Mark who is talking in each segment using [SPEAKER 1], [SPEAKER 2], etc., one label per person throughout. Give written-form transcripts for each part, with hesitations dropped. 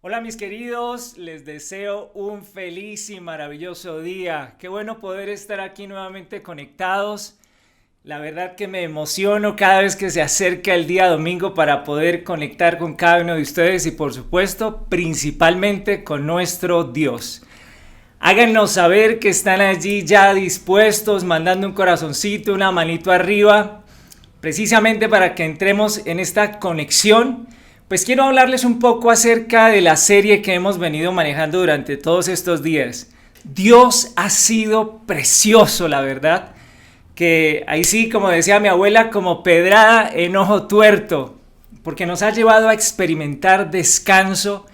[SPEAKER 1] Hola mis queridos, les deseo un feliz y maravilloso día. Qué bueno poder estar aquí nuevamente conectados. La verdad que me emociono cada vez que se acerca el día domingo para poder conectar con cada uno de ustedes y por supuesto principalmente con nuestro Dios. Háganos saber que están allí ya dispuestos, mandando un corazoncito, una manito arriba, precisamente para que entremos en esta conexión. Pues quiero hablarles un poco acerca de la serie que hemos venido manejando durante todos estos días. Dios ha sido precioso, la verdad, que ahí sí, como decía mi abuela, como pedrada en ojo tuerto, porque nos ha llevado a experimentar descanso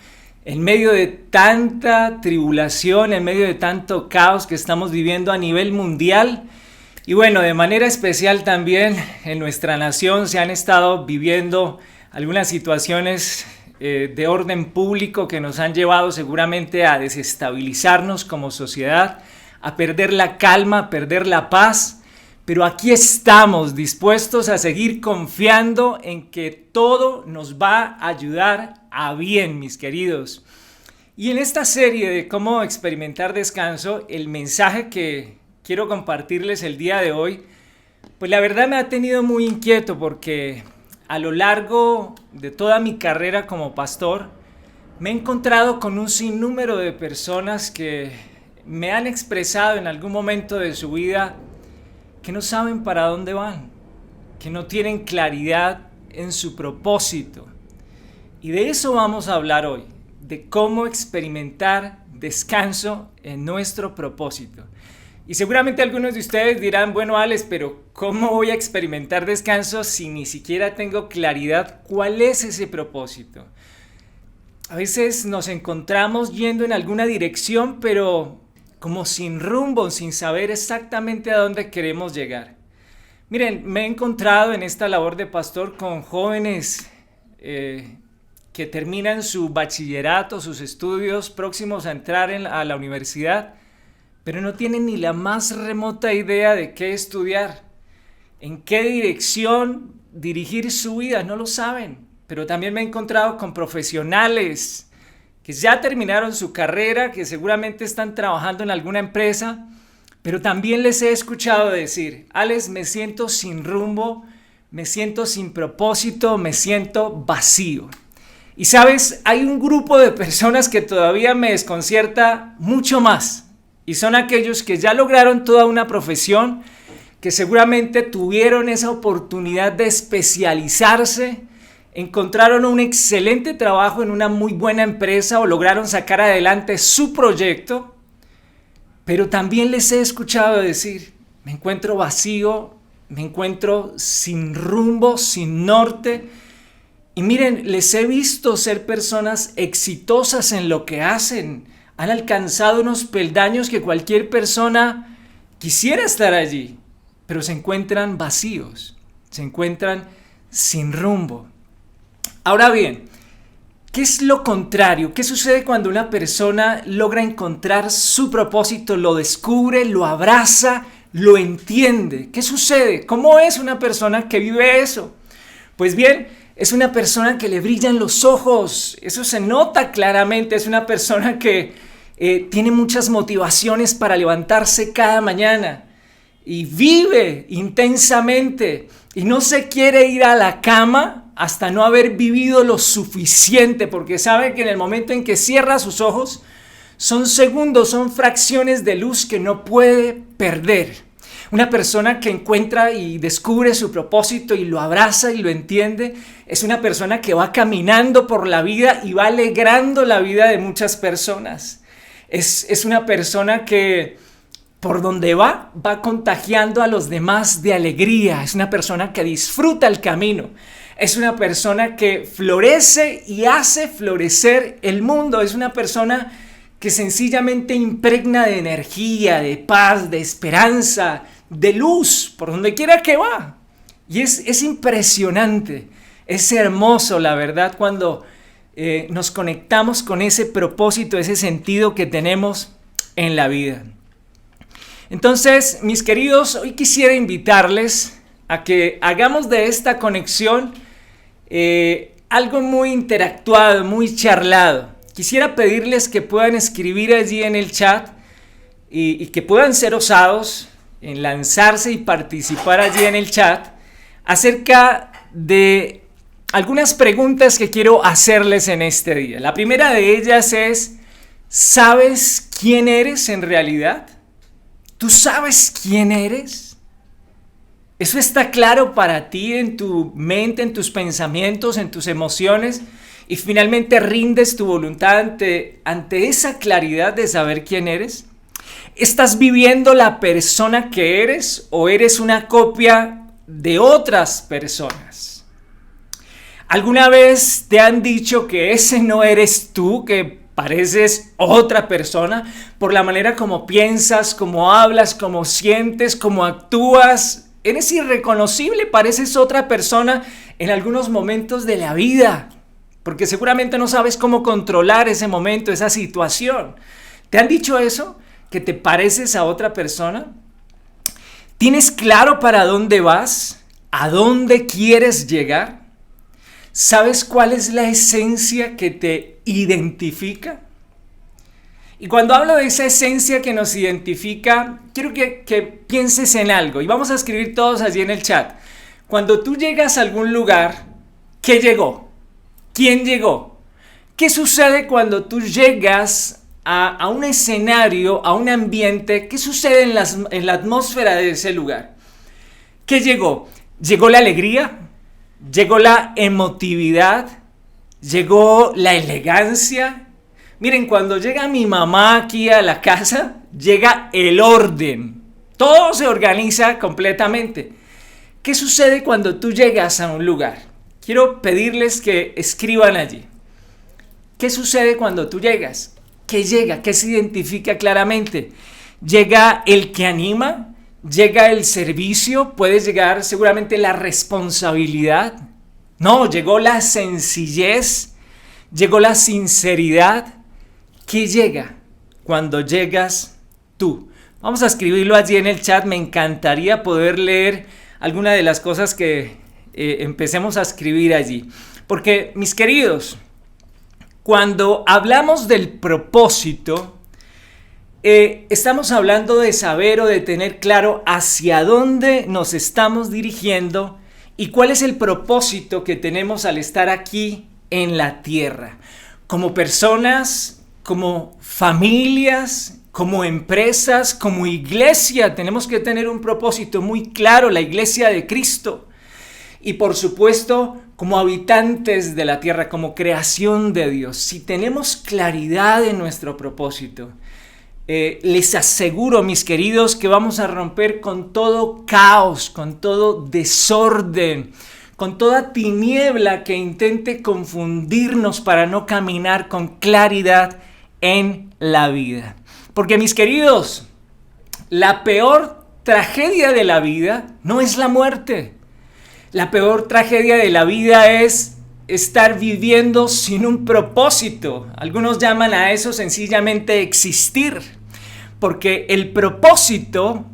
[SPEAKER 1] en medio de tanta tribulación, en medio de tanto caos que estamos viviendo a nivel mundial. Y bueno, de manera especial también en nuestra nación se han estado viviendo algunas situaciones de orden público que nos han llevado seguramente a desestabilizarnos como sociedad, a perder la calma, a perder la paz, pero aquí estamos dispuestos a seguir confiando en que todo nos va a ayudar a bien, mis queridos. Y en esta serie de cómo experimentar descanso, el mensaje que quiero compartirles el día de hoy, pues la verdad me ha tenido muy inquieto porque a lo largo de toda mi carrera como pastor, me he encontrado con un sinnúmero de personas que me han expresado en algún momento de su vida que no saben para dónde van, que no tienen claridad en su propósito. Y de eso vamos a hablar hoy, de cómo experimentar descanso en nuestro propósito. Y seguramente algunos de ustedes dirán, bueno Alex, pero ¿cómo voy a experimentar descanso si ni siquiera tengo claridad cuál es ese propósito? A veces nos encontramos yendo en alguna dirección, pero como sin rumbo, sin saber exactamente a dónde queremos llegar. Miren, me he encontrado en esta labor de pastor con jóvenes que terminan su bachillerato, sus estudios próximos a entrar a la universidad, pero no tienen ni la más remota idea de qué estudiar, en qué dirección dirigir su vida, no lo saben. Pero también me he encontrado con profesionales que ya terminaron su carrera, que seguramente están trabajando en alguna empresa, pero también les he escuchado decir, Alex, me siento sin rumbo, me siento sin propósito, me siento vacío. Y sabes, hay un grupo de personas que todavía me desconcierta mucho más. Y son aquellos que ya lograron toda una profesión, que seguramente tuvieron esa oportunidad de especializarse, encontraron un excelente trabajo en una muy buena empresa o lograron sacar adelante su proyecto, pero también les he escuchado decir, me encuentro vacío, me encuentro sin rumbo, sin norte. Y miren, les he visto ser personas exitosas en lo que hacen. Han alcanzado unos peldaños que cualquier persona quisiera estar allí, pero se encuentran vacíos, se encuentran sin rumbo. Ahora bien, ¿qué es lo contrario? ¿Qué sucede cuando una persona logra encontrar su propósito, lo descubre, lo abraza, lo entiende? ¿Qué sucede? ¿Cómo es una persona que vive eso? Pues bien, es una persona que le brillan los ojos, eso se nota claramente, es una persona que tiene muchas motivaciones para levantarse cada mañana y vive intensamente y no se quiere ir a la cama hasta no haber vivido lo suficiente, porque sabe que en el momento en que cierra sus ojos son segundos, son fracciones de luz que no puede perder. Una persona que encuentra y descubre su propósito y lo abraza y lo entiende, es una persona que va caminando por la vida y va alegrando la vida de muchas personas. Es una persona que por donde va contagiando a los demás de alegría. Es una persona que disfruta el camino. Es una persona que florece y hace florecer el mundo. Es una persona que sencillamente impregna de energía, de paz, de esperanza, de luz, por donde quiera que va. Y es impresionante, es hermoso, la verdad, cuando nos conectamos con ese propósito, ese sentido que tenemos en la vida. Entonces, mis queridos, hoy quisiera invitarles a que hagamos de esta conexión algo muy interactuado, muy charlado. quisiera pedirles que puedan escribir allí en el chat y que puedan ser osados en lanzarse y participar allí en el chat acerca de algunas preguntas que quiero hacerles en este día. La primera de ellas es, ¿sabes quién eres en realidad? ¿Tú sabes quién eres? ¿Eso está claro para ti en tu mente, en tus pensamientos, en tus emociones? Y finalmente rindes tu voluntad ante esa claridad de saber quién eres. ¿Estás viviendo la persona que eres o eres una copia de otras personas? ¿Alguna vez te han dicho que ese no eres tú, que pareces otra persona por la manera como piensas, como hablas, como sientes, como actúas? Eres irreconocible, pareces otra persona en algunos momentos de la vida, porque seguramente no sabes cómo controlar ese momento, esa situación. ¿Te han dicho eso? ¿Que te pareces a otra persona? ¿Tienes claro para dónde vas? ¿A dónde quieres llegar? ¿Sabes cuál es la esencia que te identifica? Y cuando hablo de esa esencia que nos identifica, quiero que pienses en algo. Y vamos a escribir todos allí en el chat. Cuando tú llegas a algún lugar, ¿qué llegó? ¿Quién llegó? ¿Qué sucede cuando tú llegas a un escenario, a un ambiente? ¿Qué sucede en la atmósfera de ese lugar? ¿Qué llegó? ¿Llegó la alegría? ¿Llegó la emotividad? ¿Llegó la elegancia? Miren, cuando llega mi mamá aquí a la casa, llega el orden. Todo se organiza completamente. ¿Qué sucede cuando tú llegas a un lugar? Quiero pedirles que escriban allí. ¿Qué sucede cuando tú llegas? ¿Qué llega? ¿Qué se identifica claramente? ¿Llega el que anima? ¿Llega el servicio? ¿Puede llegar seguramente la responsabilidad? No, llegó la sencillez, llegó la sinceridad. ¿Qué llega cuando llegas tú? Vamos a escribirlo allí en el chat. Me encantaría poder leer alguna de las cosas que empecemos a escribir allí. Porque, mis queridos, cuando hablamos del propósito, estamos hablando de saber o de tener claro hacia dónde nos estamos dirigiendo y cuál es el propósito que tenemos al estar aquí en la tierra. Como personas, como familias, como empresas, como iglesia, tenemos que tener un propósito muy claro, la iglesia de Cristo. Y por supuesto, como habitantes de la tierra, como creación de Dios, si tenemos claridad en nuestro propósito, les aseguro, mis queridos, que vamos a romper con todo caos, con todo desorden, con toda tiniebla que intente confundirnos para no caminar con claridad en la vida. Porque, mis queridos, la peor tragedia de la vida no es la muerte. La peor tragedia de la vida es estar viviendo sin un propósito. Algunos llaman a eso sencillamente existir, porque el propósito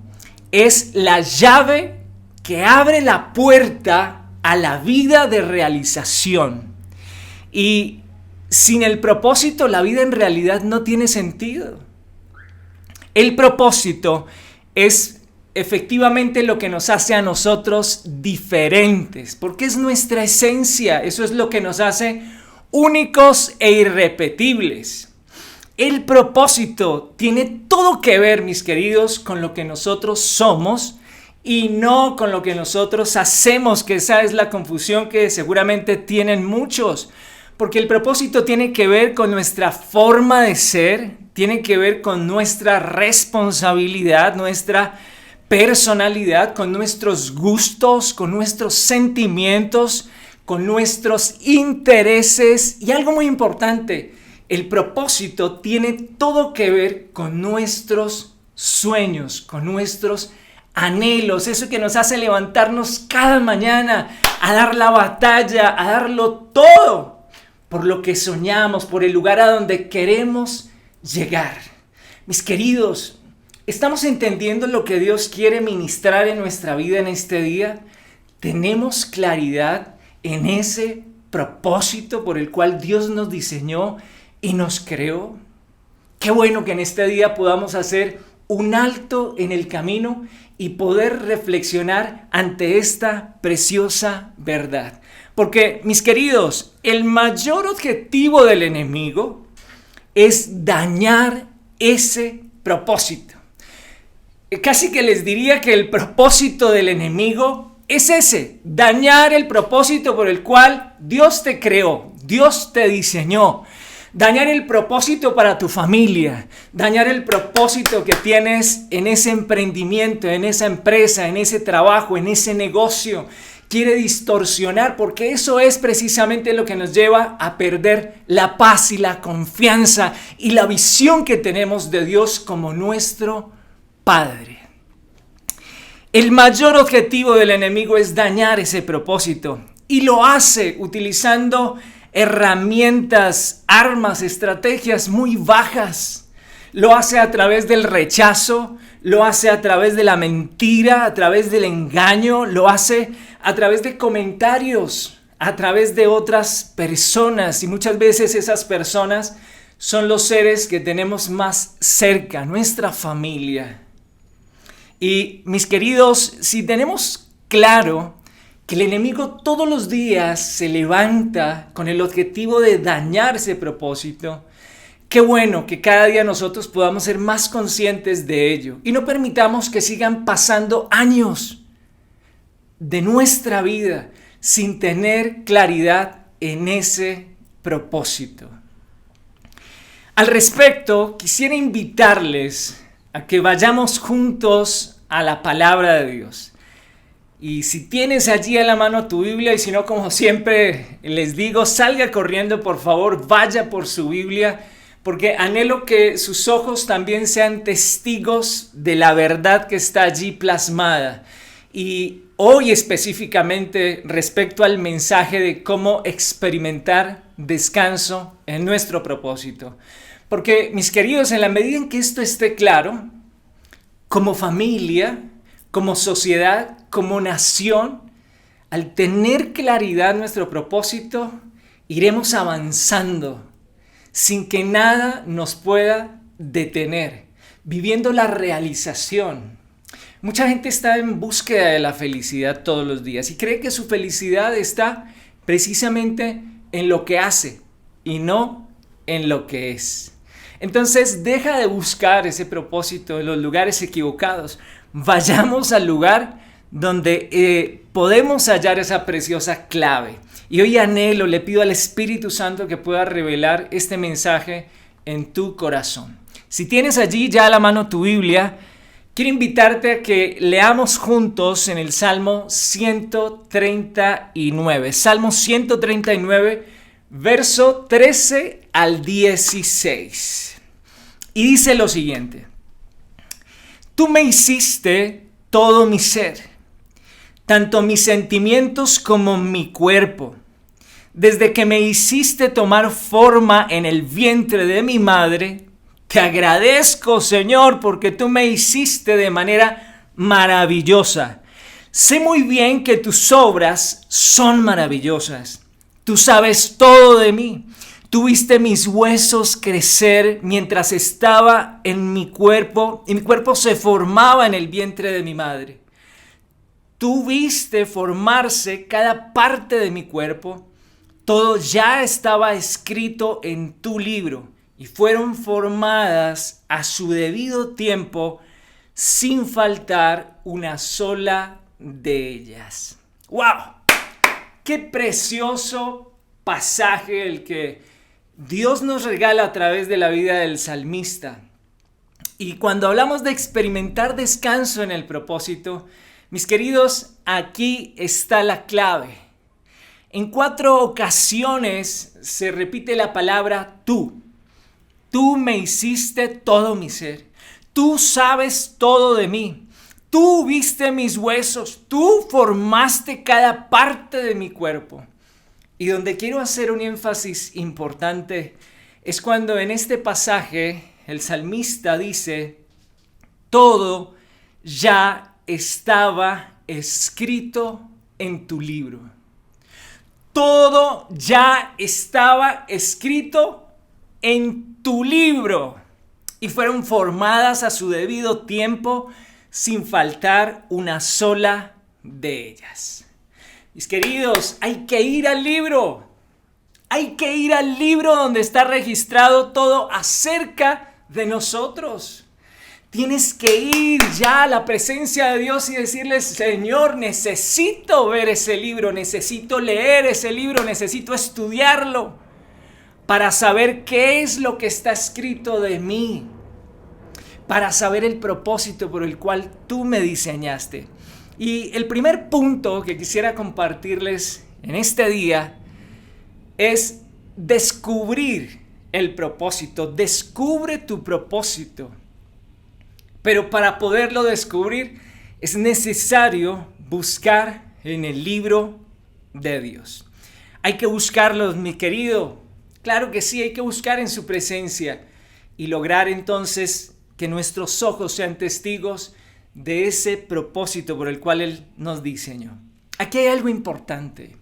[SPEAKER 1] es la llave que abre la puerta a la vida de realización. Y sin el propósito, la vida en realidad no tiene sentido. El propósito es efectivamente lo que nos hace a nosotros diferentes, porque es nuestra esencia, eso es lo que nos hace únicos e irrepetibles. El propósito tiene todo que ver, mis queridos, con lo que nosotros somos y no con lo que nosotros hacemos, que esa es la confusión que seguramente tienen muchos, porque el propósito tiene que ver con nuestra forma de ser, tiene que ver con nuestra responsabilidad, nuestra personalidad, con nuestros gustos, con nuestros sentimientos, con nuestros intereses y algo muy importante, el propósito tiene todo que ver con nuestros sueños, con nuestros anhelos, eso que nos hace levantarnos cada mañana a dar la batalla, a darlo todo por lo que soñamos, por el lugar a donde queremos llegar. Mis queridos, ¿estamos entendiendo lo que Dios quiere ministrar en nuestra vida en este día? ¿Tenemos claridad en ese propósito por el cual Dios nos diseñó y nos creó. Qué bueno que en este día podamos hacer un alto en el camino y poder reflexionar ante esta preciosa verdad. Porque, mis queridos, el mayor objetivo del enemigo es dañar ese propósito. Casi que les diría que el propósito del enemigo es ese, dañar el propósito por el cual Dios te creó, Dios te diseñó. Dañar el propósito para tu familia, dañar el propósito que tienes en ese emprendimiento, en esa empresa, en ese trabajo, en ese negocio. Quiere distorsionar porque eso es precisamente lo que nos lleva a perder la paz y la confianza y la visión que tenemos de Dios como nuestro Padre. El mayor objetivo del enemigo es dañar ese propósito y lo hace utilizando herramientas, armas, estrategias muy bajas. Lo hace a través del rechazo, lo hace a través de la mentira, a través del engaño, lo hace a través de comentarios, a través de otras personas. Y muchas veces esas personas son los seres que tenemos más cerca, nuestra familia. Y mis queridos, si tenemos claro que el enemigo todos los días se levanta con el objetivo de dañar ese propósito, qué bueno que cada día nosotros podamos ser más conscientes de ello y no permitamos que sigan pasando años de nuestra vida sin tener claridad en ese propósito. Al respecto, quisiera invitarles a que vayamos juntos a la palabra de Dios. Y si tienes allí a la mano tu Biblia, y si no, como siempre les digo, salga corriendo, por favor, vaya por su Biblia, porque anhelo que sus ojos también sean testigos de la verdad que está allí plasmada. Y hoy específicamente respecto al mensaje de cómo experimentar descanso en nuestro propósito. Porque, mis queridos, en la medida en que esto esté claro, como familia, como sociedad, como nación, al tener claridad en nuestro propósito, iremos avanzando sin que nada nos pueda detener, viviendo la realización. Mucha gente está en búsqueda de la felicidad todos los días y cree que su felicidad está precisamente en lo que hace y no en lo que es. Entonces deja de buscar ese propósito en los lugares equivocados. Vayamos al lugar donde podemos hallar esa preciosa clave. Y hoy anhelo, le pido al Espíritu Santo que pueda revelar este mensaje en tu corazón. Si tienes allí ya a la mano tu Biblia, quiero invitarte a que leamos juntos en el Salmo 139. Salmo 139, verso 13 al 16. Y dice lo siguiente: Tú me hiciste todo mi ser, tanto mis sentimientos como mi cuerpo. Desde que me hiciste tomar forma en el vientre de mi madre, te agradezco, Señor, porque tú me hiciste de manera maravillosa. Sé muy bien que tus obras son maravillosas. Tú sabes todo de mí. Tú viste mis huesos crecer mientras estaba en mi cuerpo y mi cuerpo se formaba en el vientre de mi madre. Tú viste formarse cada parte de mi cuerpo. Todo ya estaba escrito en tu libro y fueron formadas a su debido tiempo sin faltar una sola de ellas. ¡Wow! ¡Qué precioso pasaje el que Dios nos regala a través de la vida del salmista! Y cuando hablamos de experimentar descanso en el propósito, mis queridos, aquí está la clave. En 4 ocasiones se repite la palabra tú. Tú me hiciste todo mi ser. Tú sabes todo de mí. Tú viste mis huesos. Tú formaste cada parte de mi cuerpo. Y donde quiero hacer un énfasis importante es cuando en este pasaje el salmista dice: todo ya estaba escrito en tu libro. Todo ya estaba escrito en tu libro y fueron formadas a su debido tiempo sin faltar una sola de ellas. Mis queridos, hay que ir al libro. Hay que ir al libro donde está registrado todo acerca de nosotros. Tienes que ir ya a la presencia de Dios y decirle: Señor, necesito ver ese libro, necesito leer ese libro, necesito estudiarlo para saber qué es lo que está escrito de mí, para saber el propósito por el cual tú me diseñaste. Y el primer punto que quisiera compartirles en este día es descubrir el propósito. Descubre tu propósito. Pero para poderlo descubrir es necesario buscar en el libro de Dios. Hay que buscarlos, mi querido. Claro que sí, hay que buscar en su presencia y lograr entonces que nuestros ojos sean testigos de ese propósito por el cual Él nos diseñó. Aquí hay algo importante.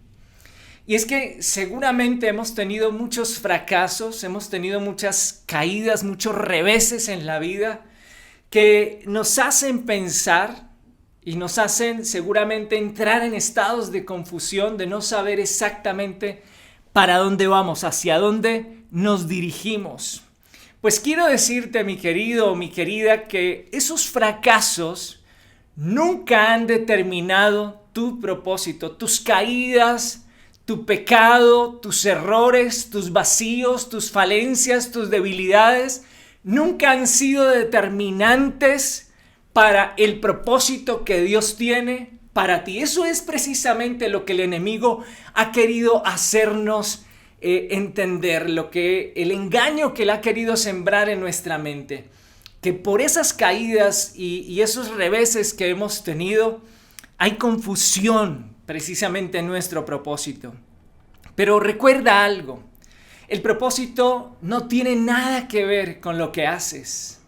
[SPEAKER 1] Y es que seguramente hemos tenido muchos fracasos, hemos tenido muchas caídas, muchos reveses en la vida que nos hacen pensar y nos hacen seguramente entrar en estados de confusión, de no saber exactamente para dónde vamos, hacia dónde nos dirigimos. Pues quiero decirte, mi querido o mi querida, que esos fracasos nunca han determinado tu propósito, tus caídas, tu pecado, tus errores, tus vacíos, tus falencias, tus debilidades, nunca han sido determinantes para el propósito que Dios tiene para ti. Eso es precisamente lo que el enemigo ha querido hacernos entender, el engaño que él ha querido sembrar en nuestra mente. Que por esas caídas y esos reveses que hemos tenido, hay confusión precisamente en nuestro propósito. Pero recuerda algo. El propósito no tiene nada que ver con lo que haces,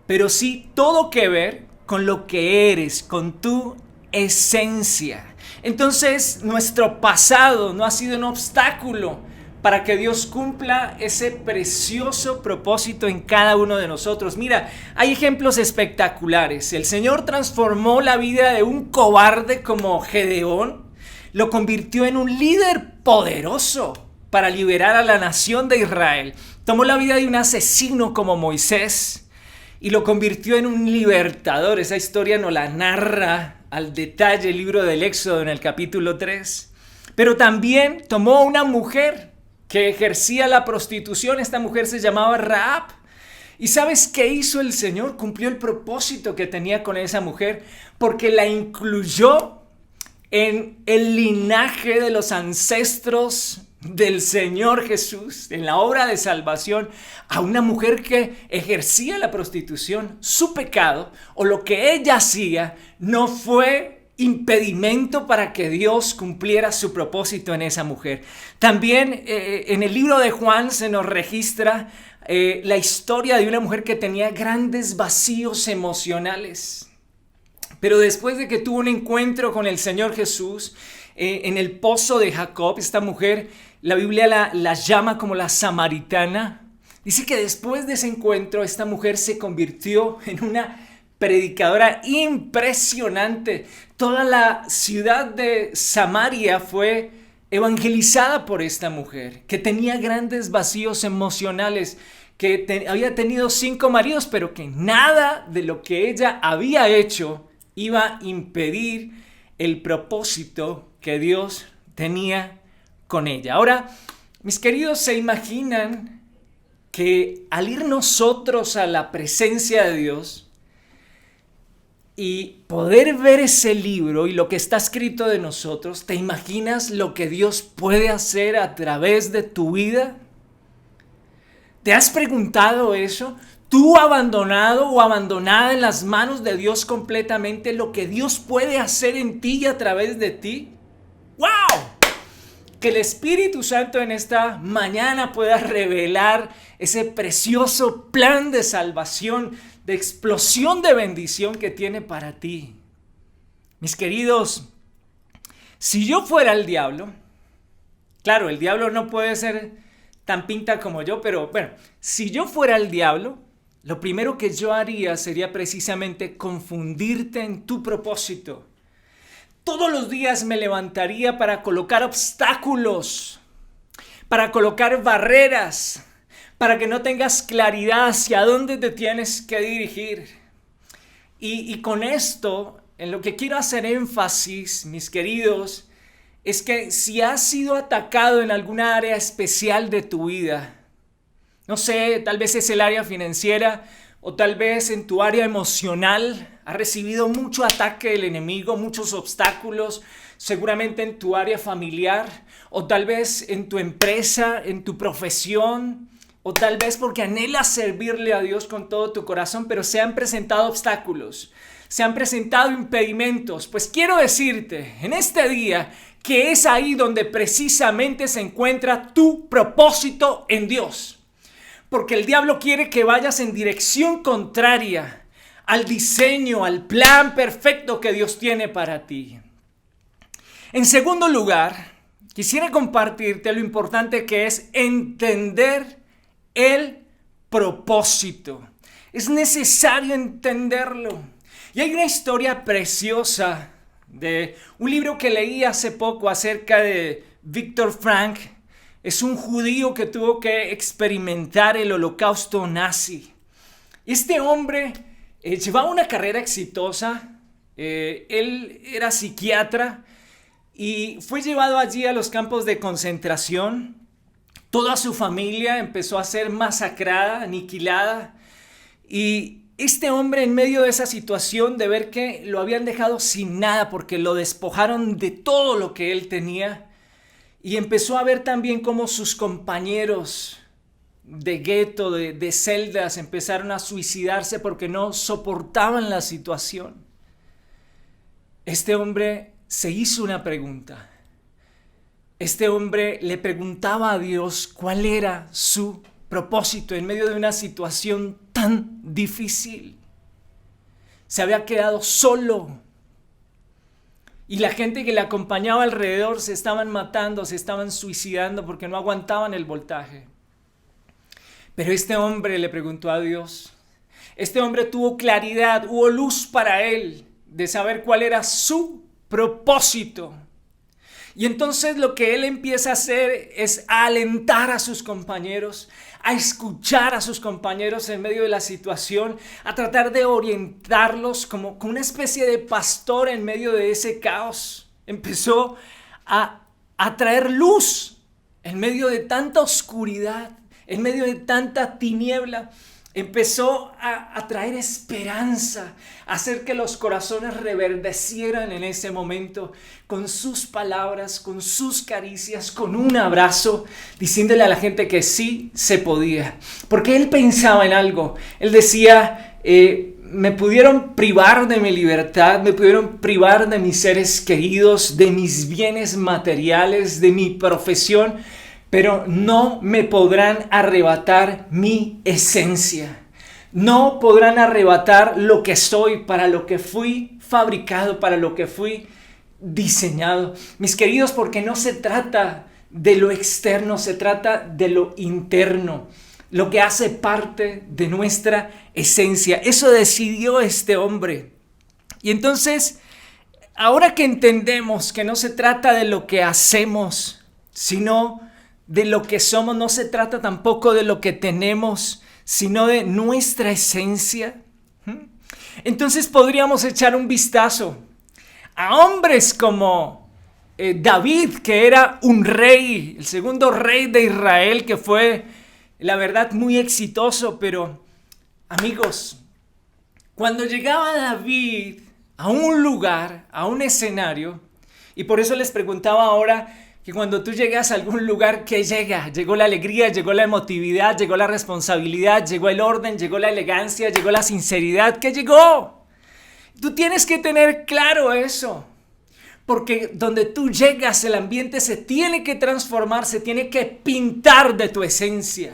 [SPEAKER 1] pero sí todo que ver con lo que eres, con tu esencia. Entonces, nuestro pasado no ha sido un obstáculo para que Dios cumpla ese precioso propósito en cada uno de nosotros. Mira, hay ejemplos espectaculares. El Señor transformó la vida de un cobarde como Gedeón, lo convirtió en un líder poderoso para liberar a la nación de Israel. Tomó la vida de un asesino como Moisés y lo convirtió en un libertador. Esa historia nos la narra al detalle el libro del Éxodo en el capítulo 3. Pero también tomó una mujer que ejercía la prostitución. Esta mujer se llamaba Rahab. ¿Y sabes qué hizo el Señor? Cumplió el propósito que tenía con esa mujer, porque la incluyó en el linaje de los ancestros del Señor Jesús, en la obra de salvación, a una mujer que ejercía la prostitución. Su pecado o lo que ella hacía no fue impedimento para que Dios cumpliera su propósito en esa mujer. También en el libro de Juan se nos registra la historia de una mujer que tenía grandes vacíos emocionales. Pero después de que tuvo un encuentro con el Señor Jesús en el pozo de Jacob, esta mujer, la Biblia la llama como la samaritana. Dice que después de ese encuentro, esta mujer se convirtió en una predicadora impresionante. Toda la ciudad de Samaria fue evangelizada por esta mujer, que tenía grandes vacíos emocionales, que había tenido 5 maridos, pero que nada de lo que ella había hecho iba a impedir el propósito que Dios tenía con ella. Ahora, mis queridos, ¿se imaginan que al ir nosotros a la presencia de Dios y poder ver ese libro y lo que está escrito de nosotros, te imaginas lo que Dios puede hacer a través de tu vida? ¿Te has preguntado eso? ¿Tú abandonado o abandonada en las manos de Dios completamente, lo que Dios puede hacer en ti y a través de ti? ¡Wow! Que el Espíritu Santo en esta mañana pueda revelar ese precioso plan de salvación, de explosión de bendición que tiene para ti. Mis queridos, si yo fuera el diablo, claro, el diablo no puede ser tan pinta como yo, pero bueno, si yo fuera el diablo, lo primero que yo haría sería precisamente confundirte en tu propósito. Todos los días me levantaría para colocar obstáculos, para colocar barreras, para que no tengas claridad hacia dónde te tienes que dirigir. Y con esto, en lo que quiero hacer énfasis, mis queridos, es que si has sido atacado en alguna área especial de tu vida, no sé, tal vez es el área financiera o tal vez en tu área emocional, has recibido mucho ataque del enemigo, muchos obstáculos, seguramente en tu área familiar o tal vez en tu empresa, en tu profesión o tal vez porque anhelas servirle a Dios con todo tu corazón, pero se han presentado obstáculos, se han presentado impedimentos. Pues quiero decirte en este día que es ahí donde precisamente se encuentra tu propósito en Dios. Porque el diablo quiere que vayas en dirección contraria al diseño, al plan perfecto que Dios tiene para ti. En segundo lugar, quisiera compartirte lo importante que es entender el propósito. Es necesario entenderlo. Y hay una historia preciosa de un libro que leí hace poco acerca de Viktor Frankl. Es un judío que tuvo que experimentar el holocausto nazi. Este hombre llevaba una carrera exitosa. Él era psiquiatra y fue llevado allí a los campos de concentración. Toda su familia empezó a ser masacrada, aniquilada. Y este hombre, en medio de esa situación de ver que lo habían dejado sin nada porque lo despojaron de todo lo que él tenía, y empezó a ver también cómo sus compañeros de gueto, de celdas, empezaron a suicidarse porque no soportaban la situación. Este hombre se hizo una pregunta. Este hombre le preguntaba a Dios cuál era su propósito en medio de una situación tan difícil. Se había quedado solo. Y la gente que le acompañaba alrededor se estaban matando, se estaban suicidando porque no aguantaban el voltaje. Pero este hombre le preguntó a Dios. Este hombre tuvo claridad, hubo luz para él de saber cuál era su propósito. Y entonces lo que él empieza a hacer es a alentar a sus compañeros, a escuchar a sus compañeros en medio de la situación, a tratar de orientarlos como una especie de pastor en medio de ese caos. Empezó a traer luz en medio de tanta oscuridad, en medio de tanta tiniebla. Empezó a traer esperanza, a hacer que los corazones reverdecieran en ese momento con sus palabras, con sus caricias, con un abrazo, diciéndole a la gente que sí se podía. Porque él pensaba en algo. Él decía, me pudieron privar de mi libertad, me pudieron privar de mis seres queridos, de mis bienes materiales, de mi profesión, pero no me podrán arrebatar mi esencia. No podrán arrebatar lo que soy, para lo que fui fabricado, para lo que fui diseñado. Mis queridos, porque no se trata de lo externo, se trata de lo interno, lo que hace parte de nuestra esencia. Eso decidió este hombre. Y entonces, ahora que entendemos que no se trata de lo que hacemos, sino de lo que somos, no se trata tampoco de lo que tenemos, sino de nuestra esencia. Entonces podríamos echar un vistazo a hombres como David, que era un rey, el segundo rey de Israel, que fue, la verdad, muy exitoso. Pero, amigos, cuando llegaba David a un lugar, a un escenario, y por eso les preguntaba ahora, que cuando tú llegas a algún lugar, ¿qué llega? Llegó la alegría, llegó la emotividad, llegó la responsabilidad, llegó el orden, llegó la elegancia, llegó la sinceridad. ¿Qué llegó? Tú tienes que tener claro eso. Porque donde tú llegas, el ambiente se tiene que transformar, se tiene que pintar de tu esencia.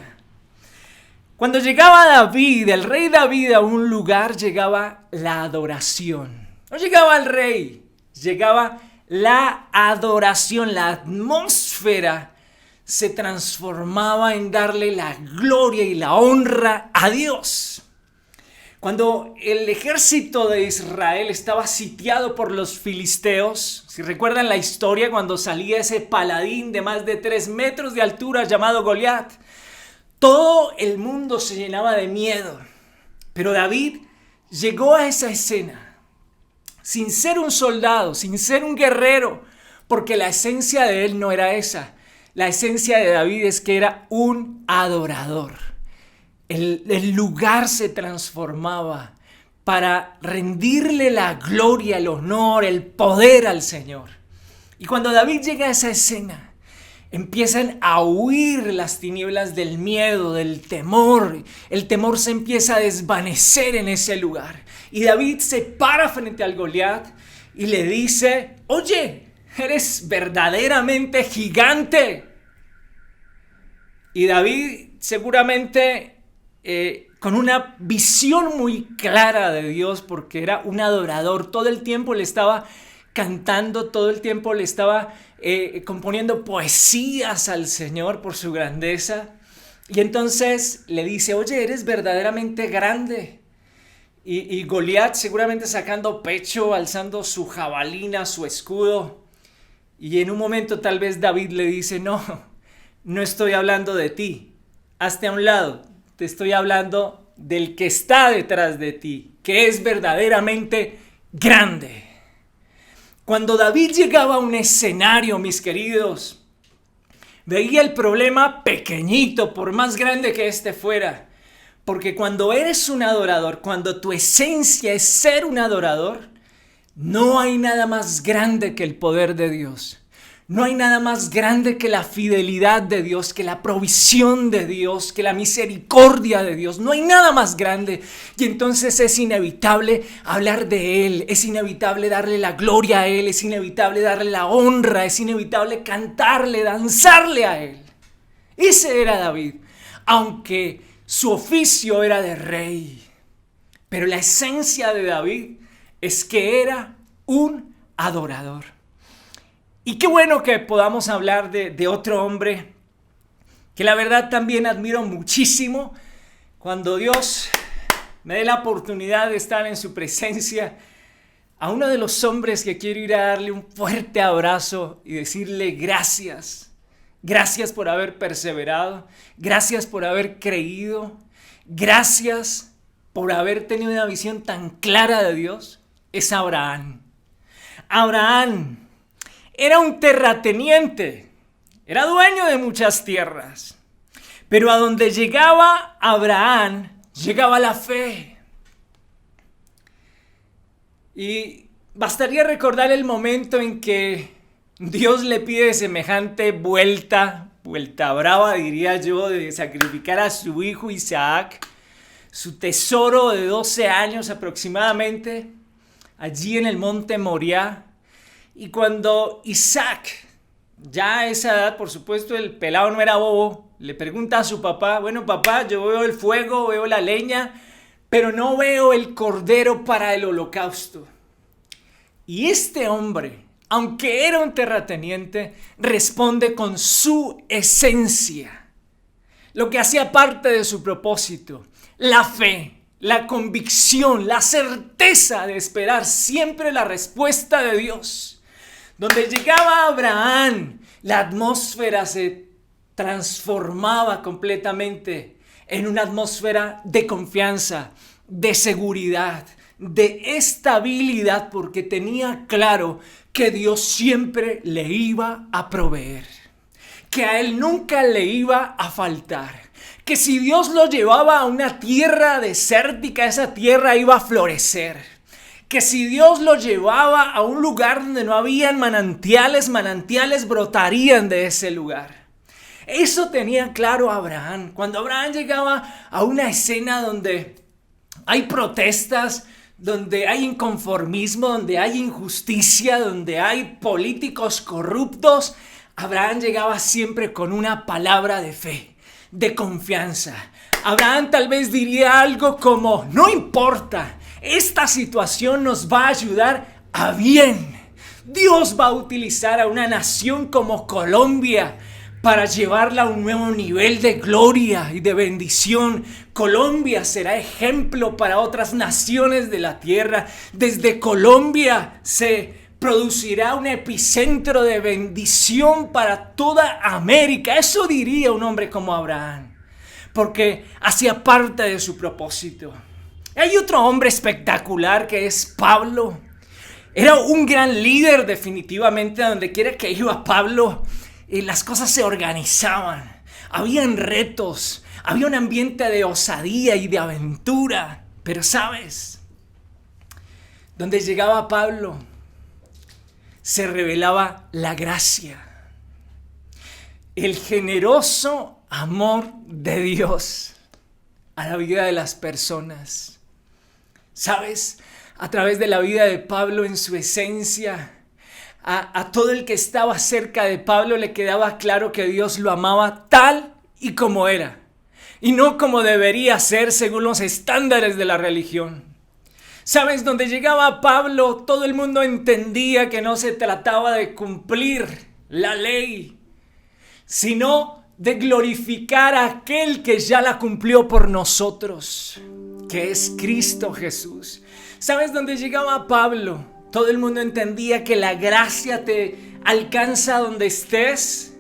[SPEAKER 1] Cuando llegaba David, el rey David, a un lugar, llegaba la adoración. No llegaba el rey, llegaba la adoración, la atmósfera se transformaba en darle la gloria y la honra a Dios. Cuando el ejército de Israel estaba sitiado por los filisteos, si recuerdan la historia, cuando salía ese paladín de más de 3 metros de altura llamado Goliat, todo el mundo se llenaba de miedo. Pero David llegó a esa escena sin ser un soldado, sin ser un guerrero, porque la esencia de él no era esa. La esencia de David es que era un adorador. El lugar se transformaba para rendirle la gloria, el honor, el poder al Señor. Y cuando David llega a esa escena, empiezan a huir las tinieblas del miedo, del temor. El temor se empieza a desvanecer en ese lugar. Y David se para frente al Goliat y le dice: oye, eres verdaderamente gigante. Y David seguramente con una visión muy clara de Dios, porque era un adorador, todo el tiempo le estaba cantando, todo el tiempo le estaba componiendo poesías al Señor por su grandeza. Y entonces le dice: oye, eres verdaderamente grande. Y Goliat seguramente sacando pecho, alzando su jabalina, su escudo. Y en un momento tal vez David le dice: no estoy hablando de ti, hazte a un lado. Te estoy hablando del que está detrás de ti, que es verdaderamente grande. Cuando David llegaba a un escenario, mis queridos, veía el problema pequeñito, por más grande que este fuera. Porque cuando eres un adorador, cuando tu esencia es ser un adorador, no hay nada más grande que el poder de Dios. No hay nada más grande que la fidelidad de Dios, que la provisión de Dios, que la misericordia de Dios. No hay nada más grande. Y entonces es inevitable hablar de Él. Es inevitable darle la gloria a Él. Es inevitable darle la honra. Es inevitable cantarle, danzarle a Él. Ese era David. Aunque su oficio era de rey. Pero la esencia de David es que era un adorador. Y qué bueno que podamos hablar de otro hombre que la verdad también admiro muchísimo. Cuando Dios me dé la oportunidad de estar en su presencia, a uno de los hombres que quiero ir a darle un fuerte abrazo y decirle gracias. Gracias por haber perseverado, gracias por haber creído, gracias por haber tenido una visión tan clara de Dios, es Abraham. Abraham era un terrateniente, era dueño de muchas tierras, pero a donde llegaba Abraham, llegaba la fe. Y bastaría recordar el momento en que Dios le pide semejante vuelta brava, diría yo, de sacrificar a su hijo Isaac, su tesoro de 12 años aproximadamente, allí en el monte Moriah. Y cuando Isaac, ya a esa edad, por supuesto, el pelado no era bobo, le pregunta a su papá: bueno, papá, yo veo el fuego, veo la leña, pero no veo el cordero para el holocausto. Y este hombre, aunque era un terrateniente, responde con su esencia, lo que hacía parte de su propósito, la fe, la convicción, la certeza de esperar siempre la respuesta de Dios. Donde llegaba Abraham, la atmósfera se transformaba completamente en una atmósfera de confianza, de seguridad, de estabilidad, porque tenía claro que Dios siempre le iba a proveer, que a él nunca le iba a faltar, que si Dios lo llevaba a una tierra desértica, esa tierra iba a florecer. Que si Dios lo llevaba a un lugar donde no habían manantiales brotarían de ese lugar. Eso tenía claro Abraham. Cuando Abraham llegaba a una escena donde hay protestas, donde hay inconformismo, donde hay injusticia, donde hay políticos corruptos, Abraham llegaba siempre con una palabra de fe, de confianza. Abraham tal vez diría algo como: no importa. Esta situación nos va a ayudar a bien. Dios va a utilizar a una nación como Colombia para llevarla a un nuevo nivel de gloria y de bendición. Colombia será ejemplo para otras naciones de la tierra. Desde Colombia se producirá un epicentro de bendición para toda América. Eso diría un hombre como Abraham, porque hacía parte de su propósito. Hay otro hombre espectacular que es Pablo. Era un gran líder definitivamente. Donde quiera que iba Pablo, las cosas se organizaban. Habían retos, había un ambiente de osadía y de aventura. Pero ¿sabes? Donde llegaba Pablo, se revelaba la gracia, el generoso amor de Dios a la vida de las personas. ¿Sabes? A través de la vida de Pablo, en su esencia, a todo el que estaba cerca de Pablo le quedaba claro que Dios lo amaba tal y como era, y no como debería ser según los estándares de la religión. ¿Sabes? Donde llegaba Pablo, todo el mundo entendía que no se trataba de cumplir la ley, sino de glorificar a aquel que ya la cumplió por nosotros, que es Cristo Jesús. ¿Sabes? Donde llegaba Pablo, todo el mundo entendía que la gracia te alcanza donde estés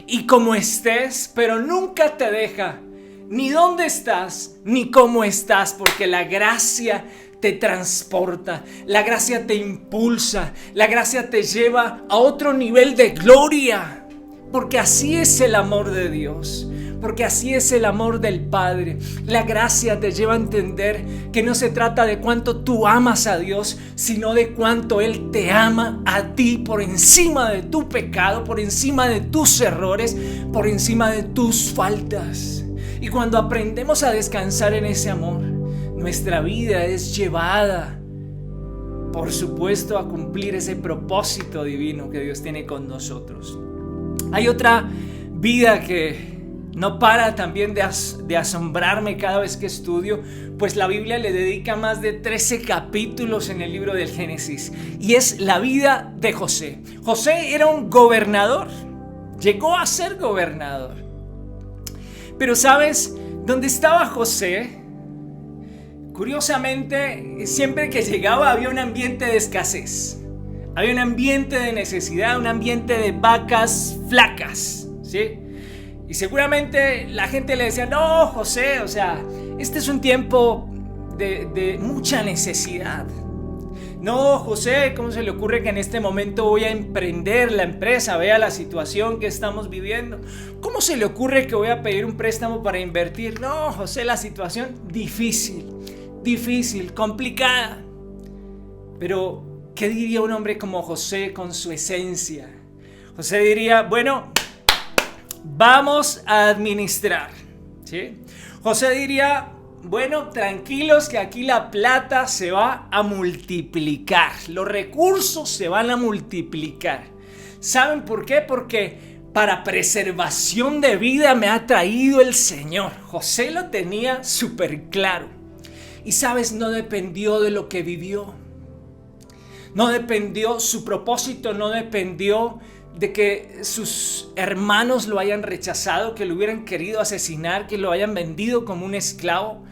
[SPEAKER 1] y como estés, pero nunca te deja ni dónde estás ni cómo estás, porque la gracia te transporta, la gracia te impulsa, la gracia te lleva a otro nivel de gloria, porque así es el amor de Dios, porque así es el amor del Padre. La gracia te lleva a entender que no se trata de cuánto tú amas a Dios, sino de cuánto Él te ama a ti, por encima de tu pecado, por encima de tus errores, por encima de tus faltas. Y cuando aprendemos a descansar en ese amor, nuestra vida es llevada, por supuesto, a cumplir ese propósito divino que Dios tiene con nosotros. Hay otra vida que no para también de asombrarme cada vez que estudio, pues la Biblia le dedica más de 13 capítulos en el libro del Génesis, y es la vida de José. José era un gobernador, llegó a ser gobernador. Pero ¿sabes? Donde estaba José, curiosamente, siempre que llegaba había un ambiente de escasez, había un ambiente de necesidad, un ambiente de vacas flacas, ¿sí? Y seguramente la gente le decía: no, José, o sea, este es un tiempo de mucha necesidad. No, José, ¿cómo se le ocurre que en este momento voy a emprender la empresa? Vea la situación que estamos viviendo. ¿Cómo se le ocurre que voy a pedir un préstamo para invertir? No, José, la situación difícil, complicada. Pero, ¿qué diría un hombre como José con su esencia? José diría: bueno, vamos a administrar, ¿sí? José diría: bueno, tranquilos, que aquí la plata se va a multiplicar, los recursos se van a multiplicar. ¿Saben por qué? Porque para preservación de vida me ha traído el Señor. José lo tenía súper claro. Y sabes, no dependió de lo que vivió. No dependió, su propósito no dependió de que sus hermanos lo hayan rechazado, que lo hubieran querido asesinar, que lo hayan vendido como un esclavo.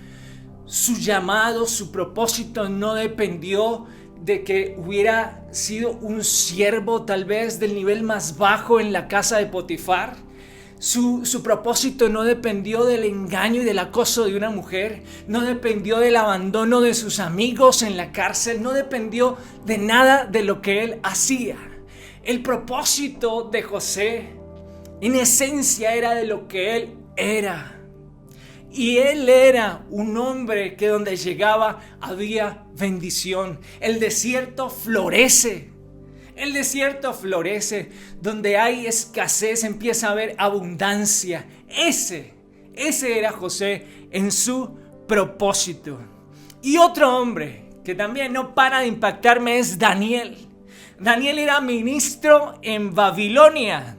[SPEAKER 1] Su llamado, su propósito no dependió de que hubiera sido un siervo tal vez del nivel más bajo en la casa de Potifar. Su propósito no dependió del engaño y del acoso de una mujer, no dependió del abandono de sus amigos en la cárcel, no dependió de nada de lo que él hacía. El propósito de José, en esencia, era de lo que él era. Y él era un hombre que donde llegaba había bendición. El desierto florece. El desierto florece. Donde hay escasez empieza a haber abundancia. Ese era José en su propósito. Y otro hombre que también no para de impactarme es Daniel. Daniel era ministro en Babilonia.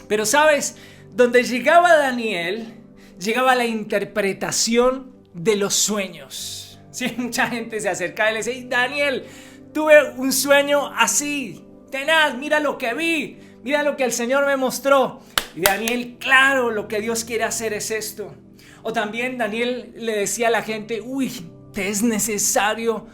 [SPEAKER 1] Pero ¿sabes? Donde llegaba Daniel, llegaba la interpretación de los sueños. Sí, mucha gente se acercaba y le decía: hey, Daniel, tuve un sueño así, tenaz, mira lo que vi, mira lo que el Señor me mostró. Y Daniel, claro, lo que Dios quiere hacer es esto. O también Daniel le decía a la gente, te es necesario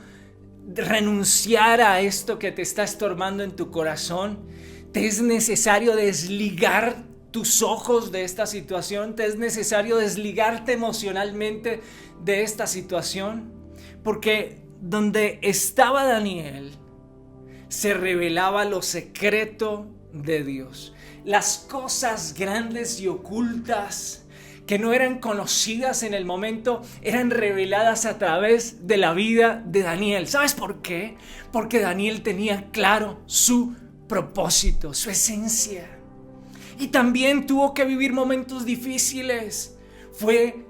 [SPEAKER 1] renunciar a esto que te está estorbando en tu corazón. Te es necesario desligar tus ojos de esta situación. Te es necesario desligarte emocionalmente de esta situación. Porque donde estaba Daniel, se revelaba lo secreto de Dios. Las cosas grandes y ocultas que no eran conocidas en el momento, eran reveladas a través de la vida de Daniel. ¿Sabes por qué? Porque Daniel tenía claro su propósito, su esencia. Y también tuvo que vivir momentos difíciles. Fue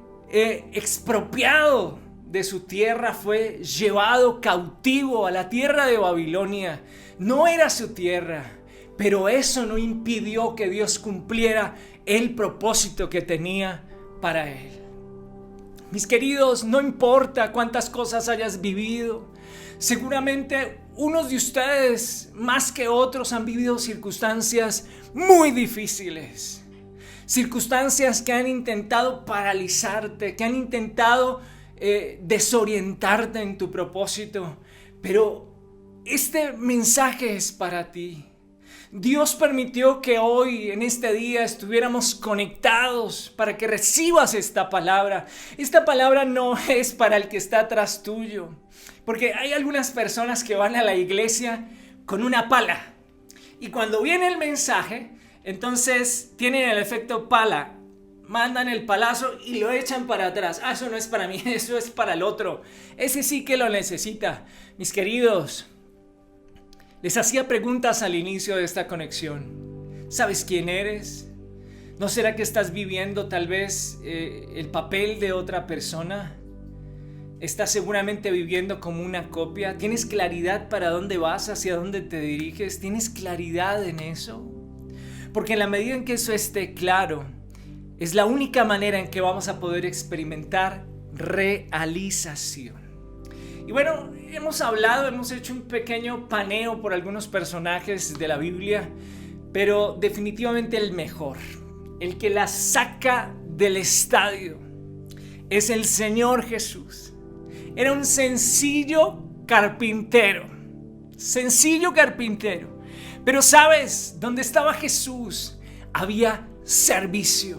[SPEAKER 1] expropiado de su tierra, fue llevado cautivo a la tierra de Babilonia. No era su tierra, pero eso no impidió que Dios cumpliera el propósito que tenía para él. Mis queridos, no importa cuántas cosas hayas vivido, seguramente unos de ustedes más que otros han vivido circunstancias muy difíciles. Circunstancias que han intentado paralizarte, que han intentado desorientarte en tu propósito. Pero este mensaje es para ti. Dios permitió que hoy, en este día, estuviéramos conectados para que recibas esta palabra. Esta palabra no es para el que está atrás tuyo, porque hay algunas personas que van a la iglesia con una pala. Y cuando viene el mensaje, entonces tienen el efecto pala. Mandan el palazo y lo echan para atrás. Eso no es para mí, eso es para el otro. Ese sí que lo necesita. Mis queridos, les hacía preguntas al inicio de esta conexión. ¿Sabes quién eres? ¿No será que estás viviendo tal vez el papel de otra persona? ¿Estás seguramente viviendo como una copia? ¿Tienes claridad para dónde vas, hacia dónde te diriges? ¿Tienes claridad en eso? Porque en la medida en que eso esté claro, es la única manera en que vamos a poder experimentar realización. Y bueno, hemos hecho un pequeño paneo por algunos personajes de la Biblia, pero definitivamente el mejor, el que la saca del estadio, es el Señor Jesús. Era un sencillo carpintero, pero ¿sabes? Donde estaba Jesús había servicio.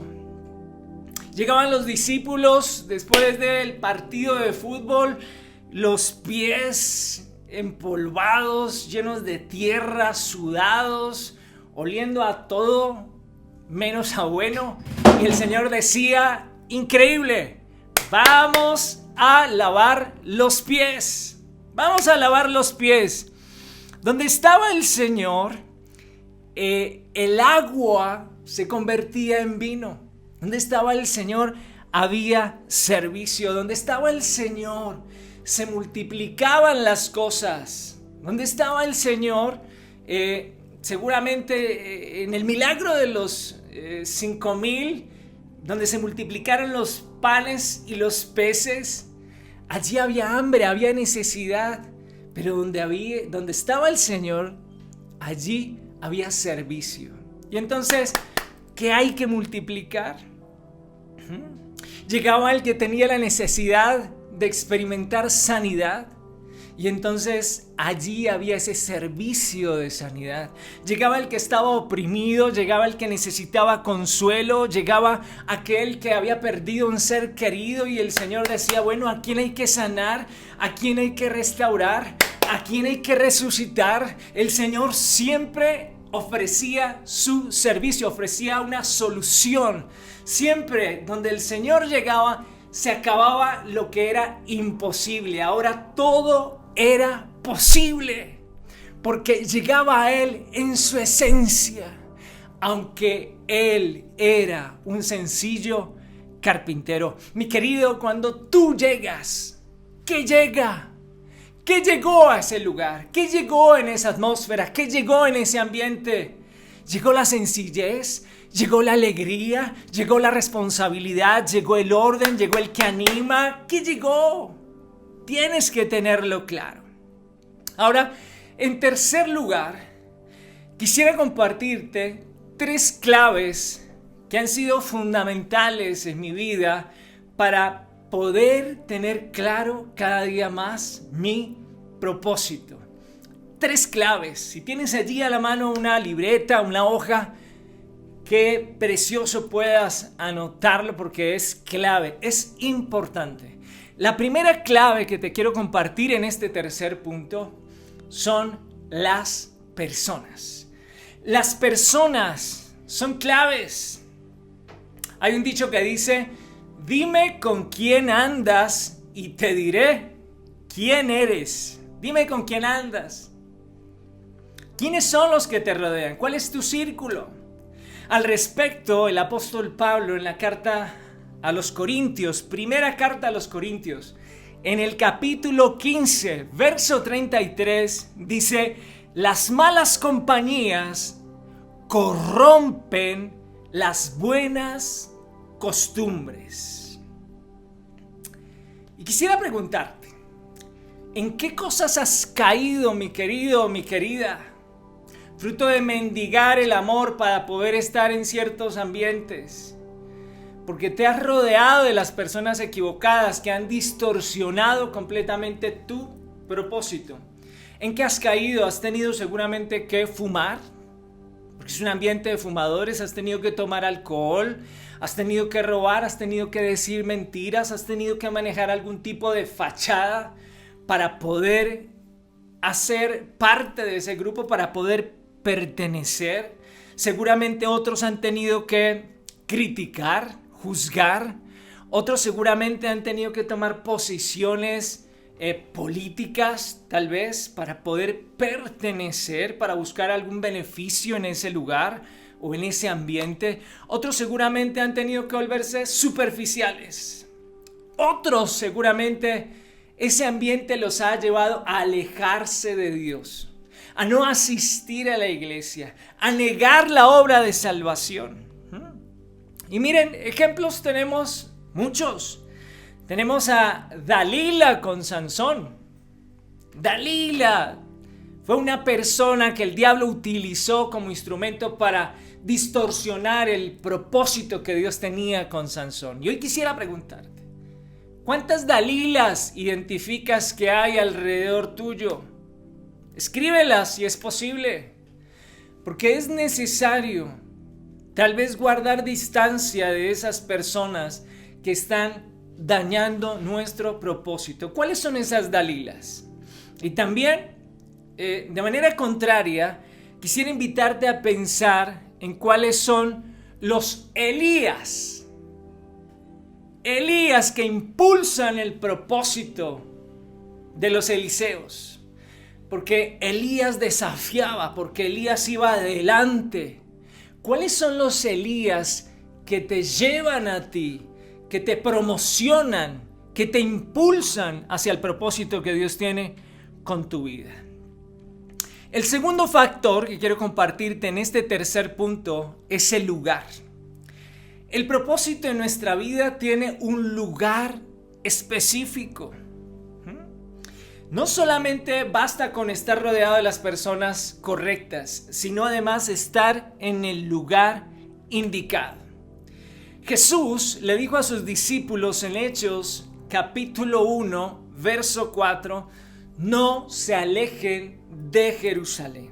[SPEAKER 1] Llegaban los discípulos después del partido de fútbol, los pies empolvados, llenos de tierra, sudados, oliendo a todo menos a bueno. Y el Señor decía, increíble, vamos a lavar los pies. Vamos a lavar los pies. Donde estaba el Señor, el agua se convertía en vino. Donde estaba el Señor, había servicio. Donde estaba el Señor, se multiplicaban las cosas. Donde estaba el Señor, seguramente en el milagro de los 5,000, donde se multiplicaron los panes y los peces, allí había hambre, había necesidad. Pero donde estaba el Señor, allí había servicio. Y entonces, ¿qué hay que multiplicar? Llegaba el que tenía la necesidad de experimentar sanidad, y entonces allí había ese servicio de sanidad. Llegaba el que estaba oprimido, llegaba el que necesitaba consuelo, llegaba aquel que había perdido un ser querido, y el Señor decía, bueno, ¿a quién hay que sanar? ¿A quién hay que restaurar? ¿A quién hay que resucitar? El Señor siempre ofrecía su servicio, ofrecía una solución. Siempre donde el Señor llegaba, se acababa lo que era imposible. Ahora todo era posible, porque llegaba a Él en su esencia, aunque Él era un sencillo carpintero. Mi querido, cuando tú llegas, ¿qué llega? ¿Qué llegó a ese lugar? ¿Qué llegó en esa atmósfera? ¿Qué llegó en ese ambiente? Llegó la sencillez, llegó la alegría, llegó la responsabilidad, llegó el orden, llegó el que anima. ¿Qué llegó? Tienes que tenerlo claro. Ahora, en tercer lugar, quisiera compartirte 3 claves que han sido fundamentales en mi vida para poder tener claro cada día más mi propósito. 3 claves. Si tienes allí a la mano una libreta, una hoja, qué precioso puedas anotarlo porque es clave, es importante. La primera clave que te quiero compartir en este tercer punto son las personas. Las personas son claves. Hay un dicho que dice: dime con quién andas y te diré quién eres. Dime con quién andas. ¿Quiénes son los que te rodean? ¿Cuál es tu círculo? Al respecto, el apóstol Pablo en la carta a los Corintios, primera carta a los Corintios, en el capítulo 15, verso 33, dice: las malas compañías corrompen las buenas costumbres. Y quisiera preguntarte, ¿en qué cosas has caído, mi querido, mi querida? Fruto de mendigar el amor para poder estar en ciertos ambientes. Porque te has rodeado de las personas equivocadas que han distorsionado completamente tu propósito. ¿En qué has caído? ¿Has tenido seguramente que fumar? Porque es un ambiente de fumadores. ¿Has tenido que tomar alcohol? ¿Has tenido que robar? ¿Has tenido que decir mentiras? ¿Has tenido que manejar algún tipo de fachada para poder hacer parte de ese grupo, para poder pertenecer? Seguramente otros han tenido que criticar, juzgar. Otros seguramente han tenido que tomar posiciones políticas, tal vez, para poder pertenecer, para buscar algún beneficio en ese lugar o en ese ambiente. Otros seguramente han tenido que volverse superficiales. Otros seguramente ese ambiente los ha llevado a alejarse de Dios, a no asistir a la iglesia, a negar la obra de salvación. Y miren, ejemplos tenemos muchos. Tenemos a Dalila con Sansón. Dalila fue una persona que el diablo utilizó como instrumento para distorsionar el propósito que Dios tenía con Sansón. Y hoy quisiera preguntarte, ¿cuántas Dalilas identificas que hay alrededor tuyo? Escríbelas si es posible, porque es necesario tal vez guardar distancia de esas personas que están dañando nuestro propósito. ¿Cuáles son esas Dalilas? Y también, de manera contraria, quisiera invitarte a pensar en cuáles son los Elías. Elías que impulsan el propósito de los Eliseos. Porque Elías desafiaba, porque Elías iba adelante. ¿Cuáles son los Elías que te llevan a ti, que te promocionan, que te impulsan hacia el propósito que Dios tiene con tu vida? El segundo factor que quiero compartirte en este tercer punto es el lugar. El propósito en nuestra vida tiene un lugar específico. No solamente basta con estar rodeado de las personas correctas, sino además estar en el lugar indicado. Jesús le dijo a sus discípulos en Hechos capítulo 1, verso 4, no se alejen de Jerusalén.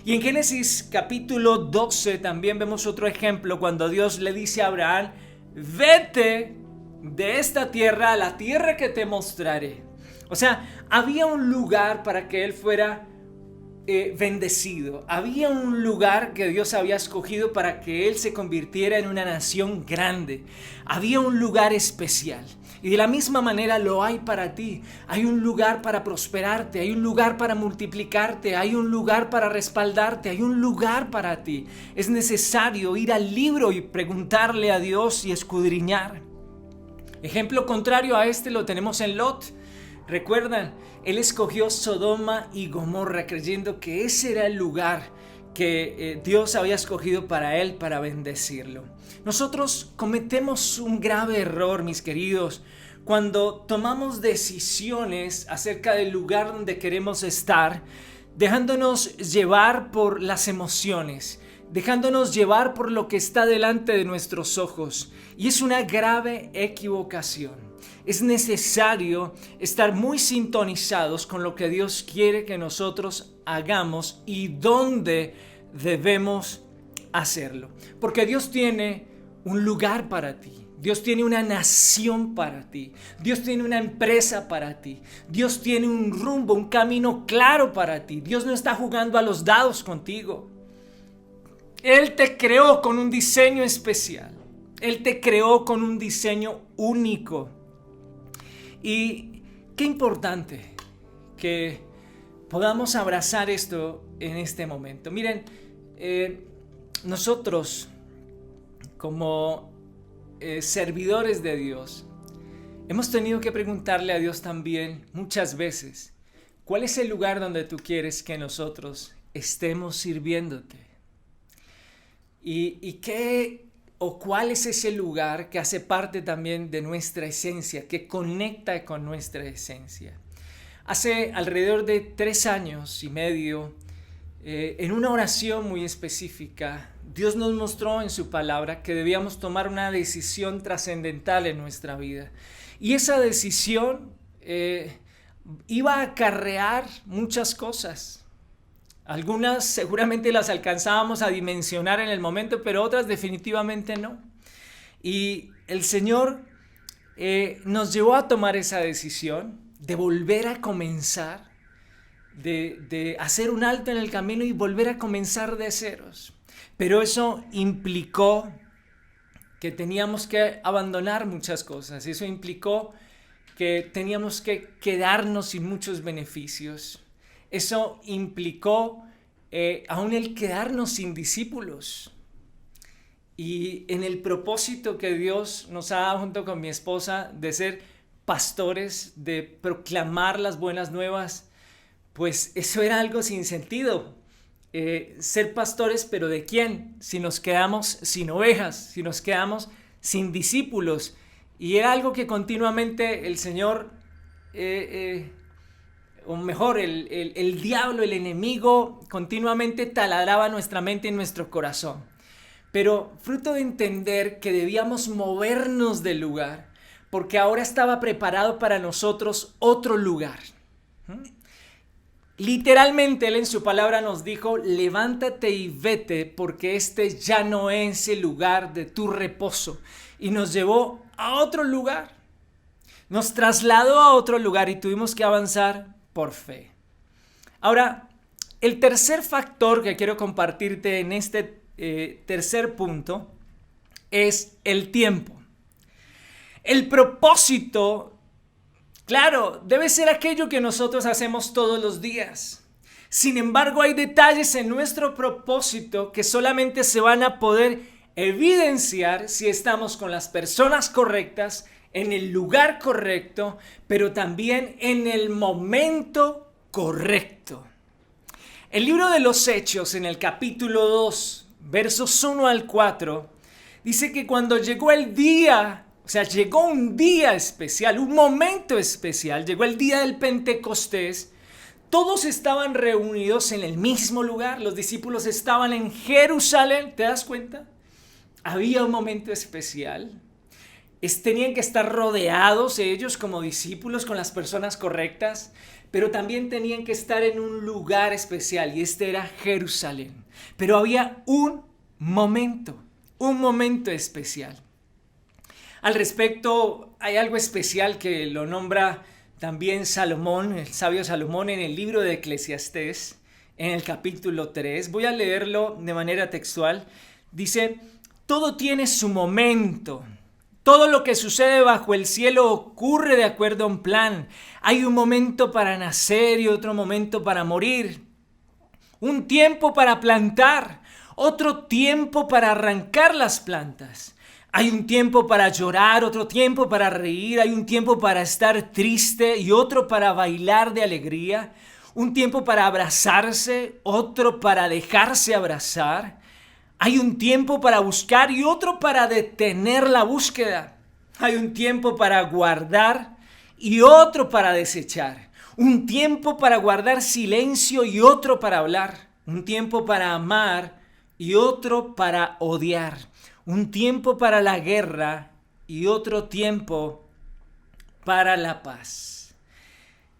[SPEAKER 1] Y en Génesis capítulo 12 también vemos otro ejemplo cuando Dios le dice a Abraham, vete de esta tierra a la tierra que te mostraré. O sea, había un lugar para que él fuera bendecido. Había un lugar que Dios había escogido para que él se convirtiera en una nación grande. Había un lugar especial. Y de la misma manera lo hay para ti. Hay un lugar para prosperarte, hay un lugar para multiplicarte, hay un lugar para respaldarte, hay un lugar para ti. Es necesario ir al libro y preguntarle a Dios y escudriñar. Ejemplo contrario a este lo tenemos en Lot. ¿Recuerdan? Él escogió Sodoma y Gomorra creyendo que ese era el lugar que Dios había escogido para él, para bendecirlo. Nosotros cometemos un grave error, mis queridos, cuando tomamos decisiones acerca del lugar donde queremos estar, dejándonos llevar por las emociones, dejándonos llevar por lo que está delante de nuestros ojos. Y es una grave equivocación. Es necesario estar muy sintonizados con lo que Dios quiere que nosotros hagamos y dónde debemos hacerlo. Porque Dios tiene un lugar para ti. Dios tiene una nación para ti. Dios tiene una empresa para ti. Dios tiene un rumbo, un camino claro para ti. Dios no está jugando a los dados contigo. Él te creó con un diseño especial. Él te creó con un diseño único. Y qué importante que podamos abrazar esto en este momento. Miren, nosotros como servidores de Dios, hemos tenido que preguntarle a Dios también muchas veces, ¿cuál es el lugar donde tú quieres que nosotros estemos sirviéndote? ¿Y qué o cuál es ese lugar que hace parte también de nuestra esencia, que conecta con nuestra esencia? Hace alrededor de 3 años y medio, en una oración muy específica, Dios nos mostró en su palabra que debíamos tomar una decisión trascendental en nuestra vida. Y esa decisión iba a acarrear muchas cosas. Algunas seguramente las alcanzábamos a dimensionar en el momento, pero otras definitivamente no. Y el Señor nos llevó a tomar esa decisión de volver a comenzar, de hacer un alto en el camino y volver a comenzar de ceros. Pero eso implicó que teníamos que abandonar muchas cosas. Eso implicó que teníamos que quedarnos sin muchos beneficios. Eso implicó aún el quedarnos sin discípulos. Y en el propósito que Dios nos ha dado junto con mi esposa de ser pastores, de proclamar las buenas nuevas, pues eso era algo sin sentido. Ser pastores, pero ¿de quién? Si nos quedamos sin ovejas, si nos quedamos sin discípulos. Y era algo que continuamente el Señor, o mejor, el diablo, el enemigo, continuamente taladraba nuestra mente y nuestro corazón. Pero fruto de entender que debíamos movernos del lugar, porque ahora estaba preparado para nosotros otro lugar. Literalmente Él en su palabra nos dijo, levántate y vete porque este ya no es el lugar de tu reposo. Y nos llevó a otro lugar. Nos trasladó a otro lugar y tuvimos que avanzar por fe. Ahora, el tercer factor que quiero compartirte en este tercer punto es el tiempo. El propósito, claro, debe ser aquello que nosotros hacemos todos los días. Sin embargo, hay detalles en nuestro propósito que solamente se van a poder evidenciar si estamos con las personas correctas, en el lugar correcto, pero también en el momento correcto. El libro de los Hechos, en el capítulo 2, versos 1 al 4, dice que cuando llegó el día, o sea, llegó un día especial, un momento especial, llegó el día del Pentecostés, todos estaban reunidos en el mismo lugar, los discípulos estaban en Jerusalén, ¿te das cuenta? Había un momento especial, tenían que estar rodeados ellos como discípulos con las personas correctas, pero también tenían que estar en un lugar especial y este era Jerusalén. Pero había un momento especial. Al respecto, hay algo especial que lo nombra también Salomón, el sabio Salomón, en el libro de Eclesiastés, en el capítulo 3. Voy a leerlo de manera textual. Dice, todo tiene su momento. Todo lo que sucede bajo el cielo ocurre de acuerdo a un plan. Hay un momento para nacer y otro momento para morir. Un tiempo para plantar, otro tiempo para arrancar las plantas. Hay un tiempo para llorar, otro tiempo para reír. Hay un tiempo para estar triste y otro para bailar de alegría. Un tiempo para abrazarse, otro para dejarse abrazar. Hay un tiempo para buscar y otro para detener la búsqueda. Hay un tiempo para guardar y otro para desechar. Un tiempo para guardar silencio y otro para hablar. Un tiempo para amar y otro para odiar. Un tiempo para la guerra y otro tiempo para la paz.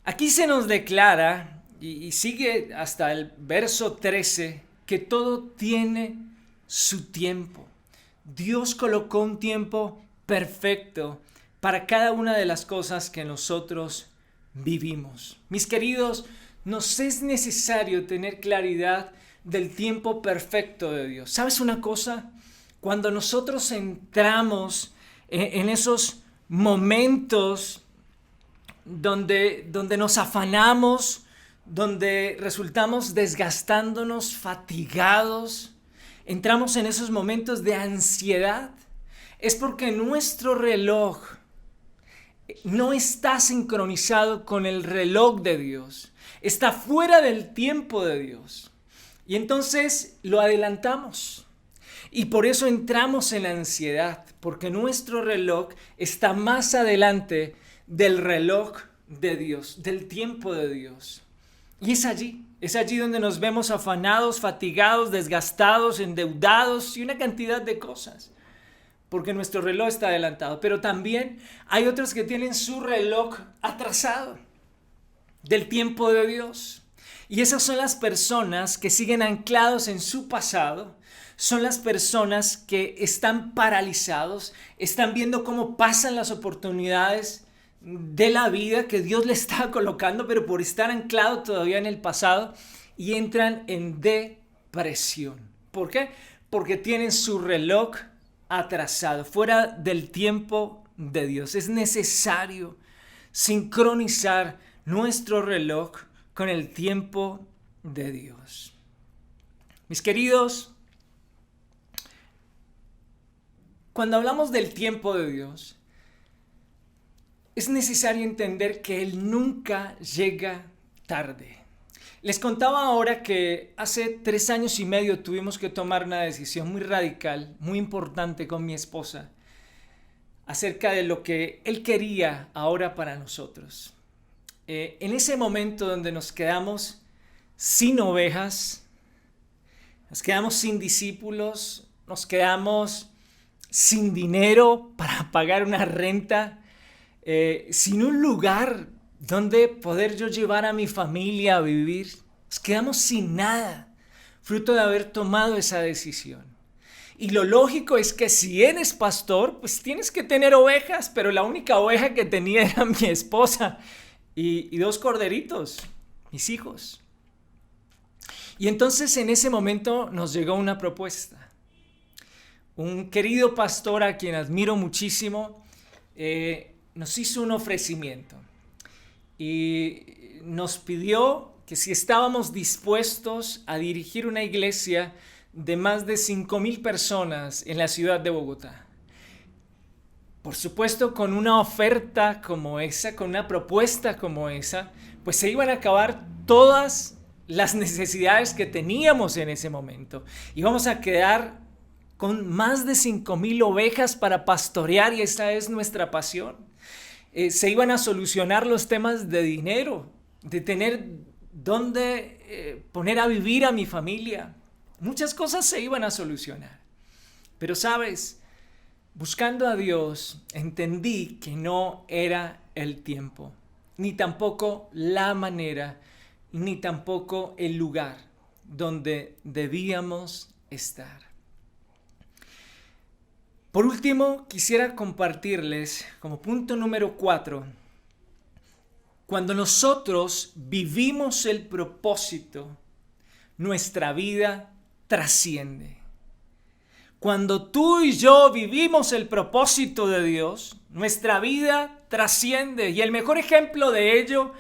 [SPEAKER 1] Aquí se nos declara, y sigue hasta el verso 13, que todo tiene su tiempo. Dios colocó un tiempo perfecto para cada una de las cosas que nosotros vivimos. Mis queridos, nos es necesario tener claridad del tiempo perfecto de Dios. ¿Sabes una cosa? Cuando nosotros entramos en esos momentos donde nos afanamos, donde resultamos desgastándonos, fatigados, entramos en esos momentos de ansiedad, es porque nuestro reloj no está sincronizado con el reloj de Dios, está fuera del tiempo de Dios. Y entonces lo adelantamos. Y por eso entramos en la ansiedad, porque nuestro reloj está más adelante del reloj de Dios, del tiempo de Dios. Y es allí donde nos vemos afanados, fatigados, desgastados, endeudados y una cantidad de cosas, porque nuestro reloj está adelantado. Pero también hay otros que tienen su reloj atrasado del tiempo de Dios. Y esas son las personas que siguen anclados en su pasado. Son las personas que están paralizados, están viendo cómo pasan las oportunidades de la vida que Dios le está colocando, pero por estar anclado todavía en el pasado, y entran en depresión. ¿Por qué? Porque tienen su reloj atrasado, fuera del tiempo de Dios. Es necesario sincronizar nuestro reloj con el tiempo de Dios. Mis queridos, cuando hablamos del tiempo de Dios, es necesario entender que Él nunca llega tarde. Les contaba ahora que hace 3 años y medio tuvimos que tomar una decisión muy radical, muy importante con mi esposa, acerca de lo que Él quería ahora para nosotros. En ese momento donde nos quedamos sin ovejas, nos quedamos sin discípulos, nos quedamos sin dinero para pagar una renta, sin un lugar donde poder yo llevar a mi familia a vivir. Nos quedamos sin nada, fruto de haber tomado esa decisión. Y lo lógico es que si eres pastor, pues tienes que tener ovejas, pero la única oveja que tenía era mi esposa y 2 corderitos, mis hijos. Y entonces en ese momento nos llegó una propuesta. Un querido pastor a quien admiro muchísimo nos hizo un ofrecimiento y nos pidió que si estábamos dispuestos a dirigir una iglesia de más de 5,000 personas en la ciudad de Bogotá. Por supuesto, con una oferta como esa, con una propuesta como esa, pues se iban a acabar todas las necesidades que teníamos en ese momento. Íbamos a quedar con más de 5,000 ovejas para pastorear, y esa es nuestra pasión. Se iban a solucionar los temas de dinero, de tener dónde poner a vivir a mi familia. Muchas cosas se iban a solucionar. Pero sabes, buscando a Dios, entendí que no era el tiempo, ni tampoco la manera, ni tampoco el lugar donde debíamos estar. Por último, quisiera compartirles como punto número 4, cuando nosotros vivimos el propósito, nuestra vida trasciende. Cuando tú y yo vivimos el propósito de Dios, nuestra vida trasciende. Y el mejor ejemplo de ello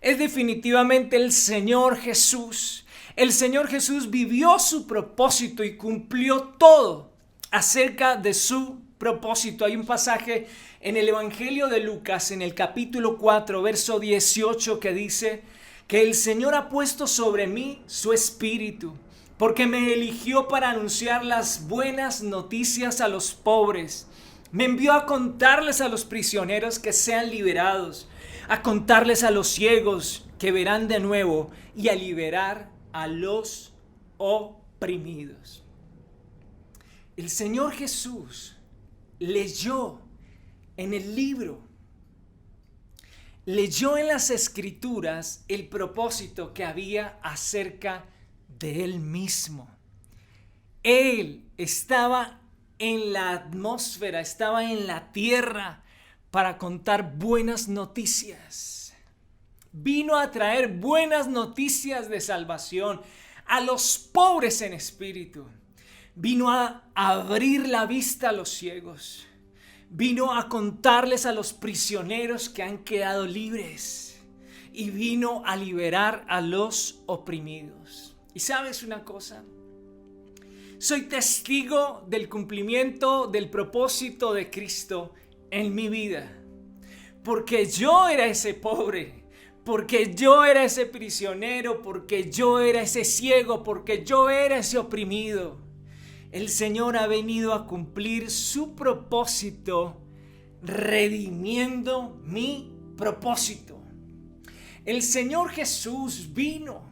[SPEAKER 1] es definitivamente el Señor Jesús. El Señor Jesús vivió su propósito y cumplió todo acerca de su propósito. Hay un pasaje en el Evangelio de Lucas, en el capítulo 4, verso 18, que dice que el Señor ha puesto sobre mí su espíritu, porque me eligió para anunciar las buenas noticias a los pobres. Me envió a contarles a los prisioneros que sean liberados, a contarles a los ciegos que verán de nuevo y a liberar a los oprimidos. el Señor Jesús leyó en el libro, leyó en las Escrituras el propósito que había acerca de Él mismo. Él estaba en la atmósfera, estaba en la tierra para contar buenas noticias. Vino a traer buenas noticias de salvación a los pobres en espíritu. Vino a abrir la vista a los ciegos. Vino a contarles a los prisioneros que han quedado libres. Y vino a liberar a los oprimidos. ¿Y sabes una cosa? Soy testigo del cumplimiento del propósito de Cristo en mi vida. Porque yo era ese pobre. Porque yo era ese prisionero. Porque yo era ese ciego. Porque yo era ese oprimido. El Señor ha venido a cumplir su propósito, redimiendo mi propósito. El Señor Jesús vino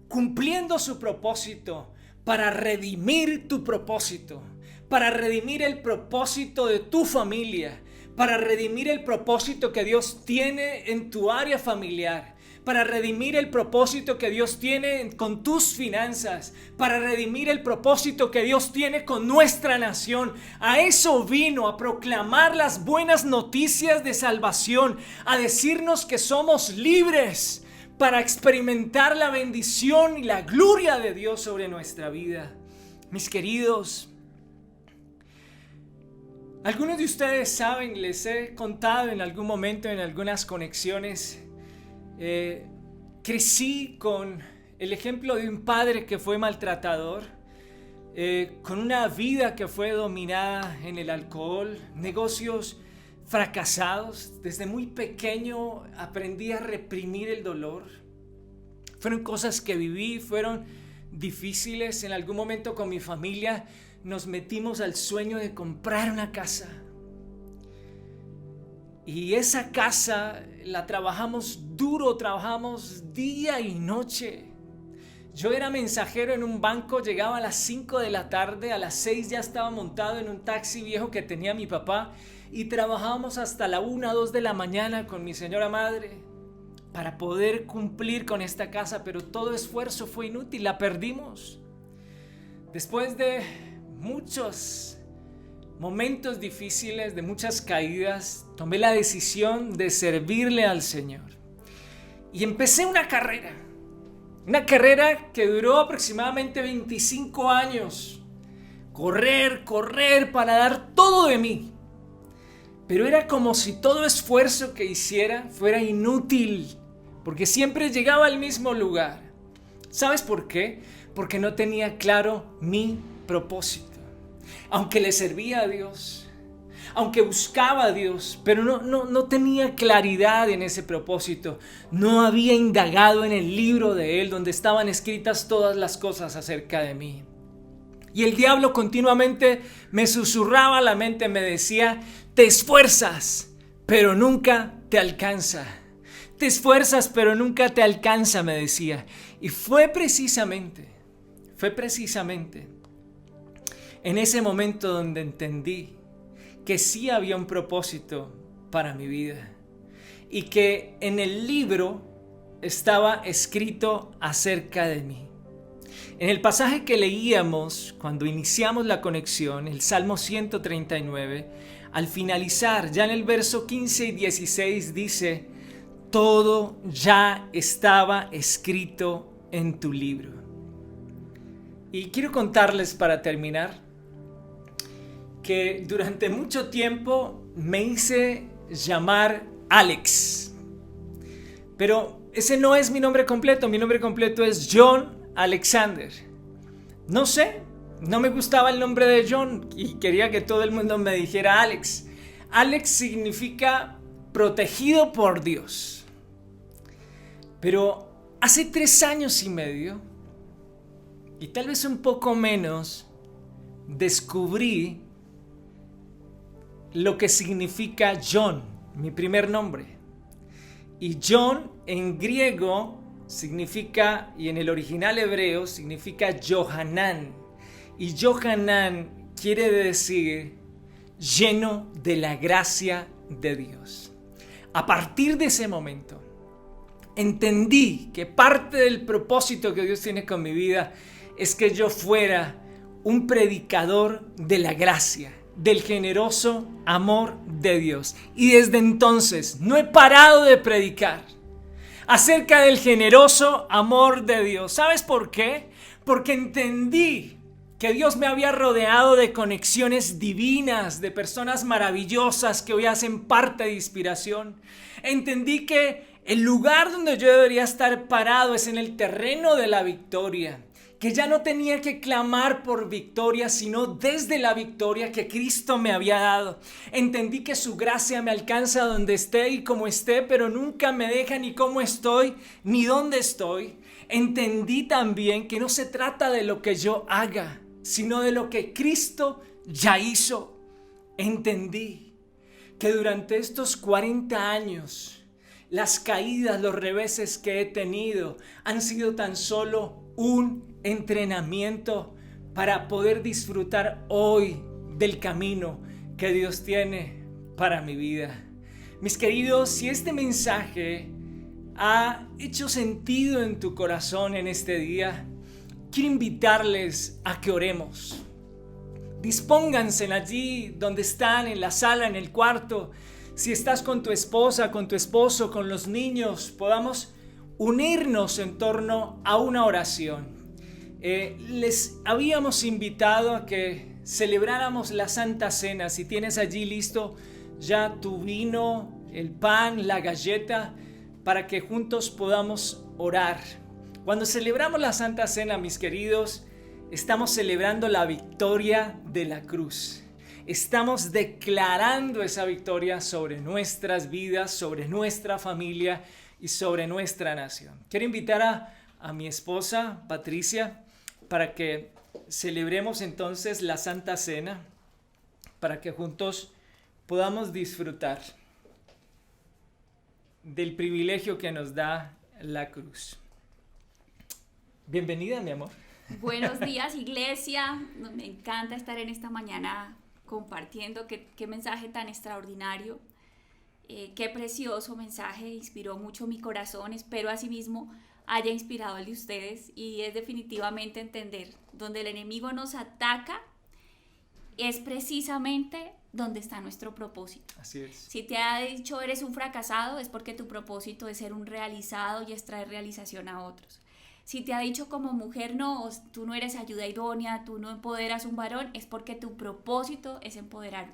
[SPEAKER 1] cumpliendo su propósito para redimir tu propósito, para redimir el propósito de tu familia, para redimir el propósito que Dios tiene en tu área familiar, para redimir el propósito que Dios tiene con tus finanzas, para redimir el propósito que Dios tiene con nuestra nación. A eso vino, a proclamar las buenas noticias de salvación, a decirnos que somos libres para experimentar la bendición y la gloria de Dios sobre nuestra vida. Mis queridos, algunos de ustedes saben, les he contado en algún momento, en algunas conexiones, crecí con el ejemplo de un padre que fue maltratador, con una vida que fue dominada en el alcohol, negocios fracasados. Desde muy pequeño aprendí a reprimir el dolor. Fueron cosas que viví, fueron difíciles. En algún momento con mi familia nos metimos al sueño de comprar una casa. Y esa casa la trabajamos duro, trabajamos día y noche. Yo era mensajero en un banco, llegaba a las 5 de la tarde, a las 6 ya estaba montado en un taxi viejo que tenía mi papá y trabajábamos hasta la 1, 2 de la mañana con mi señora madre para poder cumplir con esta casa, pero todo esfuerzo fue inútil, la perdimos. Después de muchos momentos difíciles, de muchas caídas, tomé la decisión de servirle al Señor. Y empecé una carrera que duró aproximadamente 25 años. Correr para dar todo de mí. Pero era como si todo esfuerzo que hiciera fuera inútil, porque siempre llegaba al mismo lugar. ¿Sabes por qué? Porque no tenía claro mi propósito. Aunque le servía a Dios, aunque buscaba a Dios, pero no tenía claridad en ese propósito. No había indagado en el libro de Él, donde estaban escritas todas las cosas acerca de mí. Y el diablo continuamente me susurraba a la mente, me decía: te esfuerzas, pero nunca te alcanza. Te esfuerzas, pero nunca te alcanza, me decía. Y fue precisamente en ese momento donde entendí que sí había un propósito para mi vida y que en el libro estaba escrito acerca de mí. En el pasaje que leíamos cuando iniciamos la conexión, el Salmo 139, al finalizar, ya en el verso 15 y 16 dice: todo ya estaba escrito en tu libro. Y quiero contarles para terminar que durante mucho tiempo me hice llamar Alex. Pero ese no es mi nombre completo. Mi nombre completo es John Alexander. No sé, no me gustaba el nombre de John y quería que todo el mundo me dijera Alex. Alex significa protegido por Dios. Pero hace 3 años y medio, y tal vez un poco menos, descubrí lo que significa John, mi primer nombre. Y John en griego significa, y en el original hebreo significa Johanán. Y Yohanan quiere decir lleno de la gracia de Dios. A partir de ese momento, entendí que parte del propósito que Dios tiene con mi vida es que yo fuera un predicador de la gracia, del generoso amor de Dios. Y desde entonces no he parado de predicar acerca del generoso amor de Dios. ¿Sabes por qué? Porque entendí que Dios me había rodeado de conexiones divinas, de personas maravillosas que hoy hacen parte de inspiración. Entendí que el lugar donde yo debería estar parado es en el terreno de la victoria, que ya no tenía que clamar por victoria, sino desde la victoria que Cristo me había dado. Entendí que su gracia me alcanza donde esté y como esté, pero nunca me deja ni cómo estoy, ni dónde estoy. Entendí también que no se trata de lo que yo haga, sino de lo que Cristo ya hizo. Entendí que durante estos 40 años, las caídas, los reveses que he tenido han sido tan solo un entrenamiento para poder disfrutar hoy del camino que Dios tiene para mi vida. Mis queridos, si este mensaje ha hecho sentido en tu corazón en este día, quiero invitarles a que oremos. Dispónganse allí donde están, en la sala, en el cuarto. Si estás con tu esposa, con tu esposo, con los niños, podamos unirnos en torno a una oración. Les habíamos invitado a que celebráramos la Santa Cena. Si tienes allí listo ya tu vino, el pan, la galleta, para que juntos podamos orar. Cuando celebramos la Santa Cena, mis queridos, estamos celebrando la victoria de la cruz. Estamos declarando esa victoria sobre nuestras vidas, sobre nuestra familia y sobre nuestra nación. Quiero invitar a mi esposa, Patricia, para que celebremos entonces la Santa Cena, para que juntos podamos disfrutar del privilegio que nos da la cruz. Bienvenida, mi amor.
[SPEAKER 2] Buenos días, iglesia. Me encanta estar en esta mañana compartiendo. Qué mensaje tan extraordinario. Qué precioso mensaje. Inspiró mucho mi corazón. Espero asimismo haya inspirado el de ustedes. Y es definitivamente entender donde el enemigo nos ataca es precisamente donde está nuestro propósito.
[SPEAKER 1] Así es.
[SPEAKER 2] Si te ha dicho eres un fracasado, es porque tu propósito es ser un realizado y es traer realización a otros. Si te ha dicho como mujer, no, tú no eres ayuda idónea, tú no empoderas un varón, es porque tu propósito es empoderar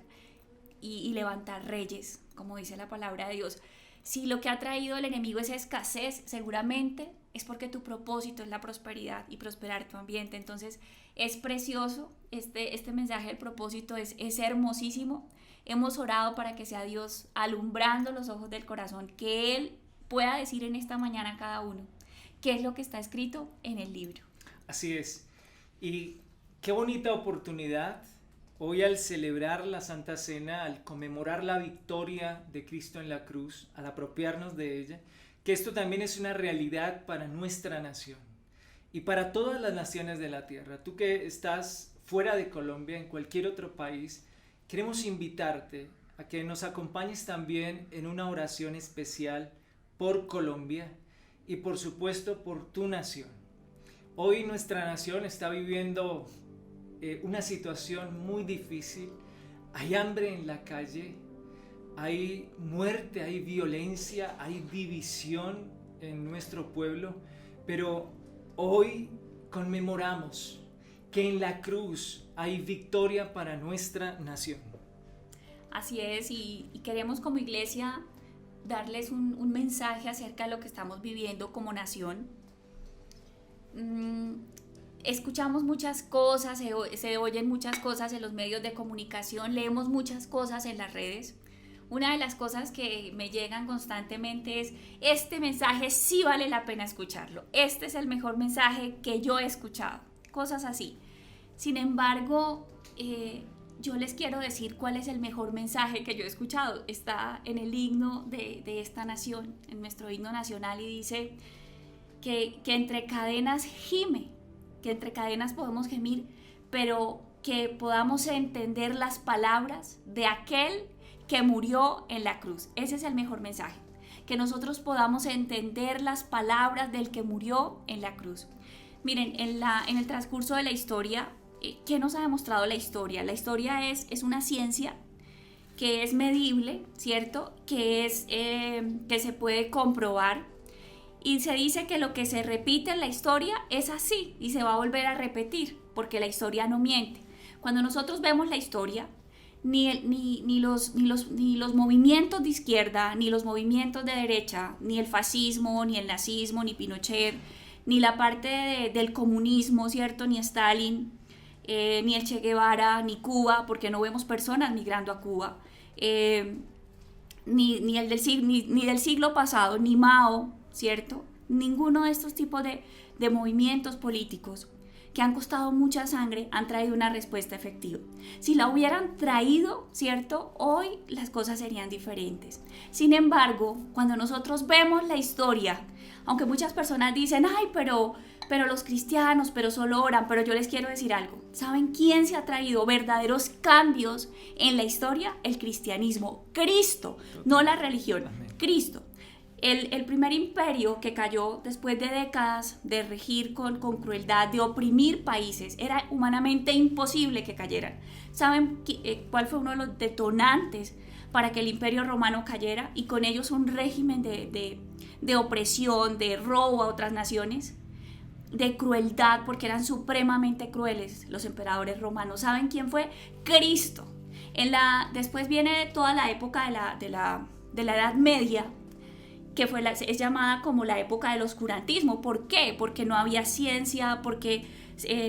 [SPEAKER 2] y levantar reyes, como dice la palabra de Dios. Si lo que ha traído el enemigo es escasez, seguramente es porque tu propósito es la prosperidad y prosperar tu ambiente. Entonces es precioso, este mensaje del propósito es hermosísimo. Hemos orado para que sea Dios alumbrando los ojos del corazón, que Él pueda decir en esta mañana a cada uno qué es lo que está escrito en el libro.
[SPEAKER 1] Así es. Y qué bonita oportunidad hoy al celebrar la Santa Cena, al conmemorar la victoria de Cristo en la cruz, al apropiarnos de ella, que esto también es una realidad para nuestra nación y para todas las naciones de la tierra. Tú que estás fuera de Colombia, en cualquier otro país, queremos invitarte a que nos acompañes también en una oración especial por Colombia y por supuesto por tu nación. Hoy nuestra nación está viviendo una situación muy difícil. Hay hambre en la calle, hay muerte, hay violencia, hay división en nuestro pueblo, pero hoy conmemoramos que en la cruz hay victoria para nuestra nación.
[SPEAKER 2] Así es, y queremos como iglesia darles un mensaje acerca de lo que estamos viviendo como nación. Escuchamos muchas cosas, se oyen muchas cosas en los medios de comunicación, leemos muchas cosas en las redes. Una de las cosas que me llegan constantemente es: este mensaje sí vale la pena escucharlo, este es el mejor mensaje que yo he escuchado, cosas así. Sin embargo, yo les quiero decir cuál es el mejor mensaje que yo he escuchado. Está en el himno de esta nación, en nuestro himno nacional, y dice que entre cadenas gime, que entre cadenas podemos gemir, pero que podamos entender las palabras de aquel que murió en la cruz. Ese es el mejor mensaje, que nosotros podamos entender las palabras del que murió en la cruz. Miren, en el transcurso de la historia, ¿qué nos ha demostrado la historia? La historia es una ciencia que es medible, ¿cierto? Que se puede comprobar, y se dice que lo que se repite en la historia es así y se va a volver a repetir, porque la historia no miente. Cuando nosotros vemos la historia, ni los movimientos de izquierda, ni los movimientos de derecha, ni el fascismo, ni el nazismo, ni Pinochet, ni la parte del comunismo, ¿cierto? Ni Stalin, ni el Che Guevara, ni Cuba, porque no vemos personas migrando a Cuba, ni del siglo pasado, ni Mao, ¿cierto? Ninguno de estos tipos de movimientos políticos que han costado mucha sangre han traído una respuesta efectiva. Si la hubieran traído, ¿cierto? Hoy las cosas serían diferentes. Sin embargo, cuando nosotros vemos la historia, aunque muchas personas dicen, ay, pero los cristianos, pero solo oran, pero yo les quiero decir algo. ¿Saben quién se ha traído verdaderos cambios en la historia? El cristianismo. Cristo, no la religión. Cristo. El primer imperio que cayó después de décadas de regir con crueldad, de oprimir países, era humanamente imposible que cayeran. ¿Saben cuál fue uno de los detonantes para que el imperio romano cayera y con ellos un régimen de opresión, de robo a otras naciones, de crueldad, porque eran supremamente crueles los emperadores romanos? ¿Saben quién fue? Cristo. Después viene toda la época de la Edad Media, que es llamada como la época del oscurantismo. ¿Por qué? Porque no había ciencia, porque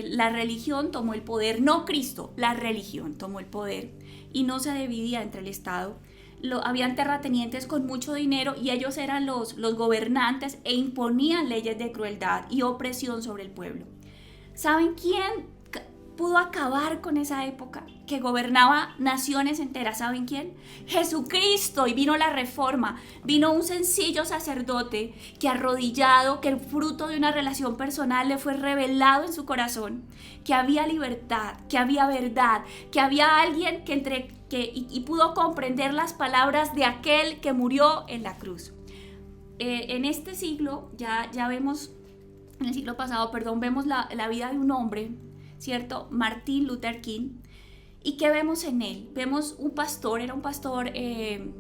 [SPEAKER 2] la religión tomó el poder, no Cristo, la religión tomó el poder y no se dividía entre el Estado. Habían terratenientes con mucho dinero y ellos eran los gobernantes e imponían leyes de crueldad y opresión sobre el pueblo. ¿Saben quién pudo acabar con esa época que gobernaba naciones enteras? ¿Saben quién? Jesucristo. Y vino la reforma, vino un sencillo sacerdote que arrodillado, que el fruto de una relación personal le fue revelado en su corazón, que había libertad, que había verdad, que había alguien y pudo comprender las palabras de aquel que murió en la cruz. En este siglo, ya vemos, en el siglo pasado, vemos la vida de un hombre, ¿cierto? Martin Luther King. ¿Y qué vemos en él? Vemos un pastor, era un pastor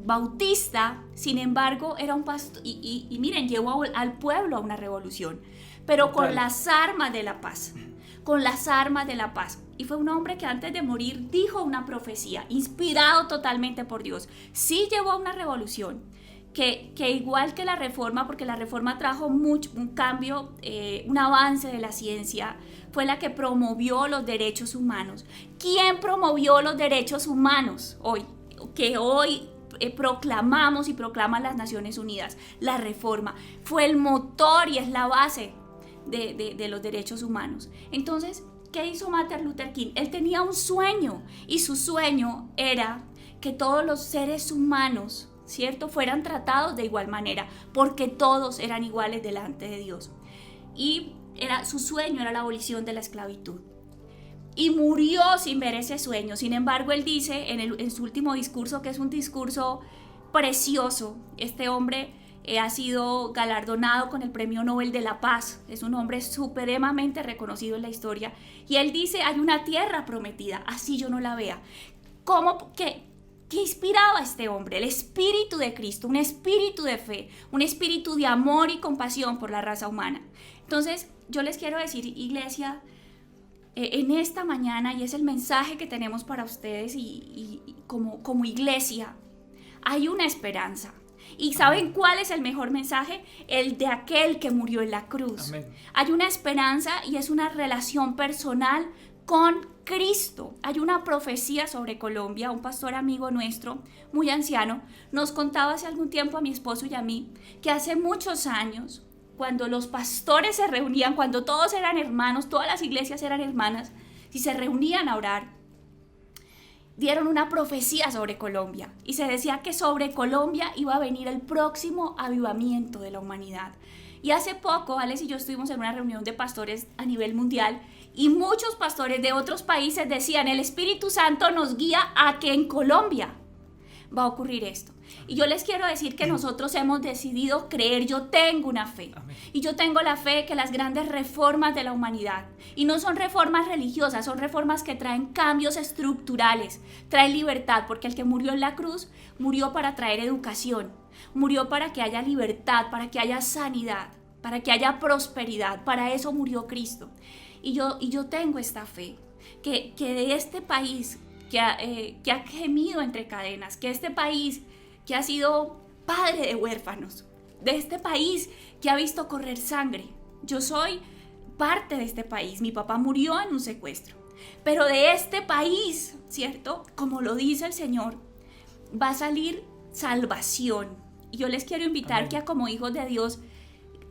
[SPEAKER 2] bautista, sin embargo, era un pastor, y miren, llevó al pueblo a una revolución, pero
[SPEAKER 1] Total.
[SPEAKER 2] con las armas de la paz, con las armas de la paz. Y fue un hombre que antes de morir dijo una profecía, inspirado totalmente por Dios. Sí llevó a una revolución, que igual que la reforma, porque la reforma trajo un cambio, un avance de la ciencia, fue la que promovió los derechos humanos. ¿Quién promovió los derechos humanos hoy? Que hoy proclamamos y proclaman las Naciones Unidas. La reforma fue el motor y es la base de los derechos humanos. Entonces, ¿qué hizo Martin Luther King? Él tenía un sueño y su sueño era que todos los seres humanos, ¿cierto?, fueran tratados de igual manera, porque todos eran iguales delante de Dios. Y su sueño era la abolición de la esclavitud. Y murió sin ver ese sueño. Sin embargo, él dice en su último discurso, que es un discurso precioso. Este hombre ha sido galardonado con el Premio Nobel de la Paz. Es un hombre supremamente reconocido en la historia. Y él dice, hay una tierra prometida, así yo no la vea. ¿Qué inspiraba a este hombre? El espíritu de Cristo, un espíritu de fe, un espíritu de amor y compasión por la raza humana. Entonces, yo les quiero decir, iglesia, en esta mañana, y es el mensaje que tenemos para ustedes y como iglesia, hay una esperanza. ¿Y saben cuál es el mejor mensaje? El de aquel que murió en la cruz.
[SPEAKER 1] Amén.
[SPEAKER 2] Hay una esperanza y es una relación personal con Cristo. Hay una profecía sobre Colombia. Un pastor amigo nuestro, muy anciano, nos contaba hace algún tiempo a mi esposo y a mí que hace muchos años, cuando los pastores se reunían, cuando todos eran hermanos, todas las iglesias eran hermanas, y se reunían a orar, dieron una profecía sobre Colombia y se decía que sobre Colombia iba a venir el próximo avivamiento de la humanidad. Y hace poco, Alex y yo estuvimos en una reunión de pastores a nivel mundial Y muchos pastores de otros países decían, el Espíritu Santo nos guía a que en Colombia va a ocurrir esto. Y yo les quiero decir que nosotros hemos decidido creer. Yo tengo una fe.
[SPEAKER 1] Amén.
[SPEAKER 2] Y yo tengo la fe que las grandes reformas de la humanidad, y no son reformas religiosas, son reformas que traen cambios estructurales, traen libertad, porque el que murió en la cruz murió para traer educación, murió para que haya libertad, para que haya sanidad, para que haya prosperidad. Para eso murió Cristo. Y yo tengo esta fe, que de este país que ha gemido entre cadenas, que este país que ha sido padre de huérfanos, de este país que ha visto correr sangre. Yo soy parte de este país, mi papá murió en un secuestro, pero de este país, ¿cierto? Como lo dice el Señor, va a salir salvación. Y yo les quiero invitar que como hijos de Dios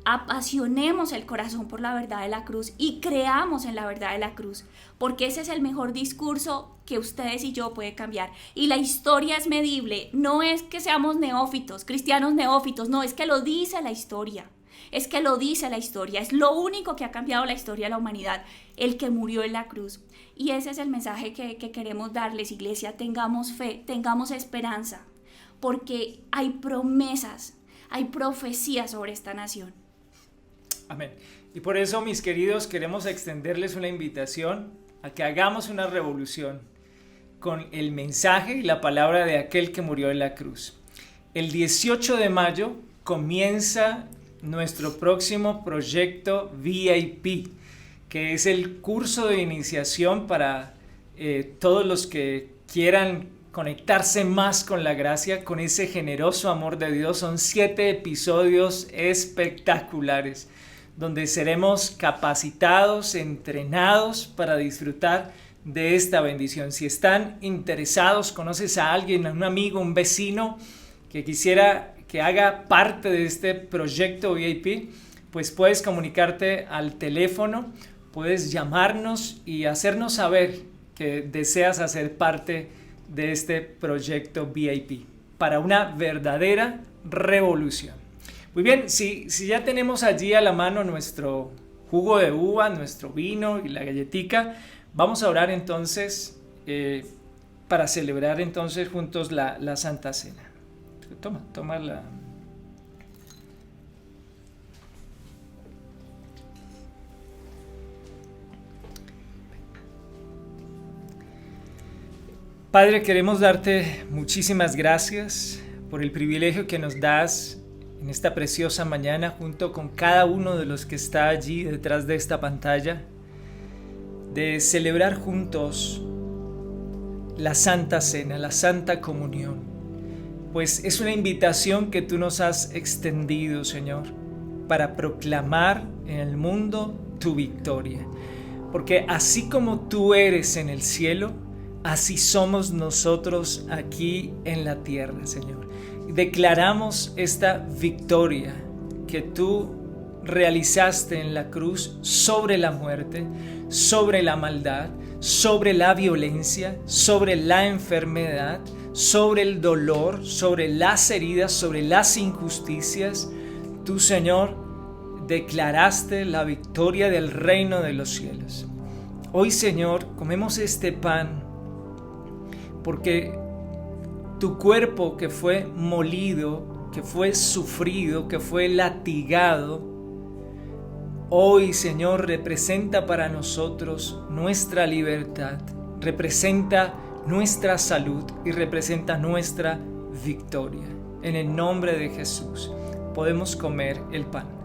[SPEAKER 2] apasionemos el corazón por la verdad de la cruz y creamos en la verdad de la cruz, porque ese es el mejor discurso que ustedes y yo puede cambiar. Y la historia es medible, no es que seamos neófitos, cristianos neófitos, no, es que lo dice la historia. Es que lo dice la historia, es lo único que ha cambiado la historia de la humanidad, el que murió en la cruz. Y ese es el mensaje que queremos darles, iglesia. Tengamos fe, tengamos esperanza, porque hay promesas, hay profecías sobre esta nación.
[SPEAKER 1] Amén. Y por eso, mis queridos, queremos extenderles una invitación a que hagamos una revolución con el mensaje y la palabra de aquel que murió en la cruz. El 18 de mayo comienza nuestro próximo proyecto VIP, que es el curso de iniciación para todos los que quieran conectarse más con la gracia, con ese generoso amor de Dios. Son 7 episodios espectaculares, donde seremos capacitados, entrenados para disfrutar de esta bendición. Si están interesados, conoces a alguien, a un amigo, un vecino que quisiera que haga parte de este proyecto VIP, pues puedes comunicarte al teléfono, puedes llamarnos y hacernos saber que deseas hacer parte de este proyecto VIP para una verdadera revolución. Muy bien, si ya tenemos allí a la mano nuestro jugo de uva, nuestro vino y la galletica, vamos a orar entonces para celebrar entonces juntos la Santa Cena. Toma la... Padre, queremos darte muchísimas gracias por el privilegio que nos das en esta preciosa mañana junto con cada uno de los que está allí detrás de esta pantalla, de celebrar juntos la Santa Cena, la Santa Comunión. Pues es una invitación que tú nos has extendido, Señor, para proclamar en el mundo tu victoria. Porque así como tú eres en el cielo, así somos nosotros aquí en la tierra, Señor. Declaramos esta victoria que tú realizaste en la cruz sobre la muerte, sobre la maldad, sobre la violencia, sobre la enfermedad, sobre el dolor, sobre las heridas, sobre las injusticias. Tú, Señor, declaraste la victoria del reino de los cielos. Hoy, Señor, comemos este pan porque tu cuerpo que fue molido, que fue sufrido, que fue latigado, hoy, Señor, representa para nosotros nuestra libertad, representa nuestra salud y representa nuestra victoria. En el nombre de Jesús podemos comer el pan.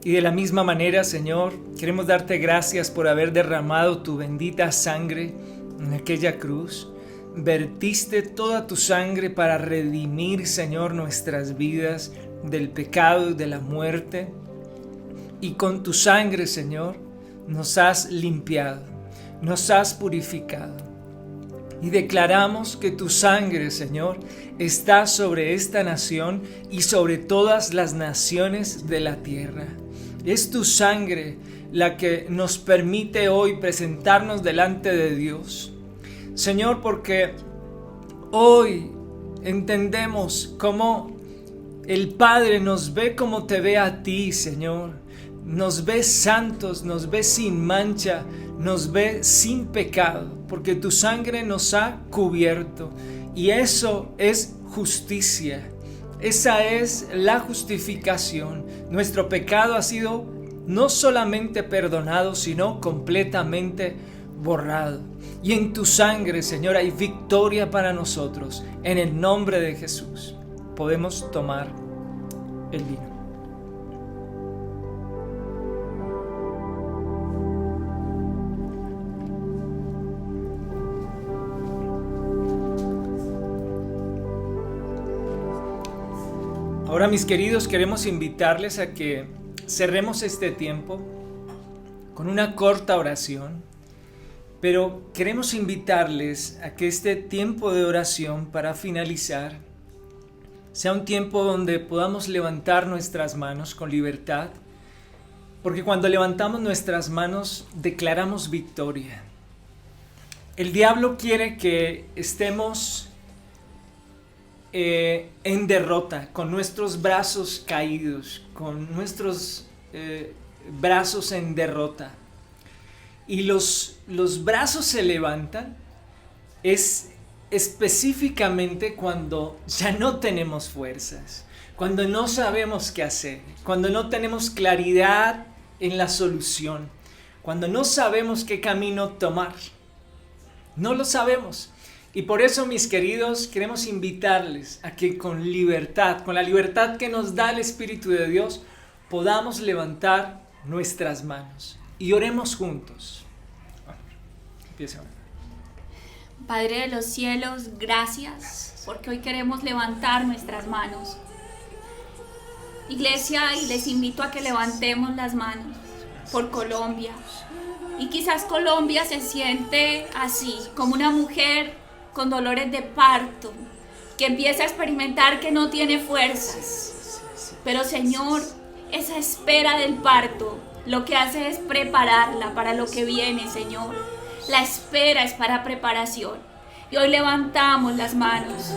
[SPEAKER 1] Y de la misma manera, Señor, queremos darte gracias por haber derramado tu bendita sangre en aquella cruz. Vertiste toda tu sangre para redimir, Señor, nuestras vidas del pecado y de la muerte. Y con tu sangre, Señor, nos has limpiado, nos has purificado. Y declaramos que tu sangre, Señor, está sobre esta nación y sobre todas las naciones de la tierra. Es tu sangre la que nos permite hoy presentarnos delante de Dios. Señor, porque hoy entendemos cómo el Padre nos ve como te ve a ti, Señor. Nos ve santos, nos ve sin mancha, nos ve sin pecado, porque tu sangre nos ha cubierto. Y eso es justicia. Esa es la justificación. Nuestro pecado ha sido no solamente perdonado, sino completamente borrado. Y en tu sangre, Señor, hay victoria para nosotros. En el nombre de Jesús podemos tomar el vino. Ahora, mis queridos, queremos invitarles a que cerremos este tiempo con una corta oración, pero queremos invitarles a que este tiempo de oración para finalizar sea un tiempo donde podamos levantar nuestras manos con libertad, porque cuando levantamos nuestras manos declaramos victoria. El diablo quiere que estemos en derrota, con nuestros brazos caídos, con nuestros brazos en derrota. Y los brazos se levantan es específicamente cuando ya no tenemos fuerzas, cuando no sabemos qué hacer, cuando no tenemos claridad en la solución, cuando no sabemos qué camino tomar. No lo sabemos. Y por eso, mis queridos, queremos invitarles a que con libertad, con la libertad que nos da el Espíritu de Dios, podamos levantar nuestras manos y oremos juntos. Empieza.
[SPEAKER 2] Padre de los cielos, gracias porque hoy queremos levantar nuestras manos. Iglesia, y les invito a que levantemos las manos por Colombia. Y quizás Colombia se siente así, como una mujer con dolores de parto, que empieza a experimentar que no tiene fuerzas. Pero Señor, esa espera del parto lo que hace es prepararla para lo que viene, Señor. La espera es para preparación. Y hoy levantamos las manos.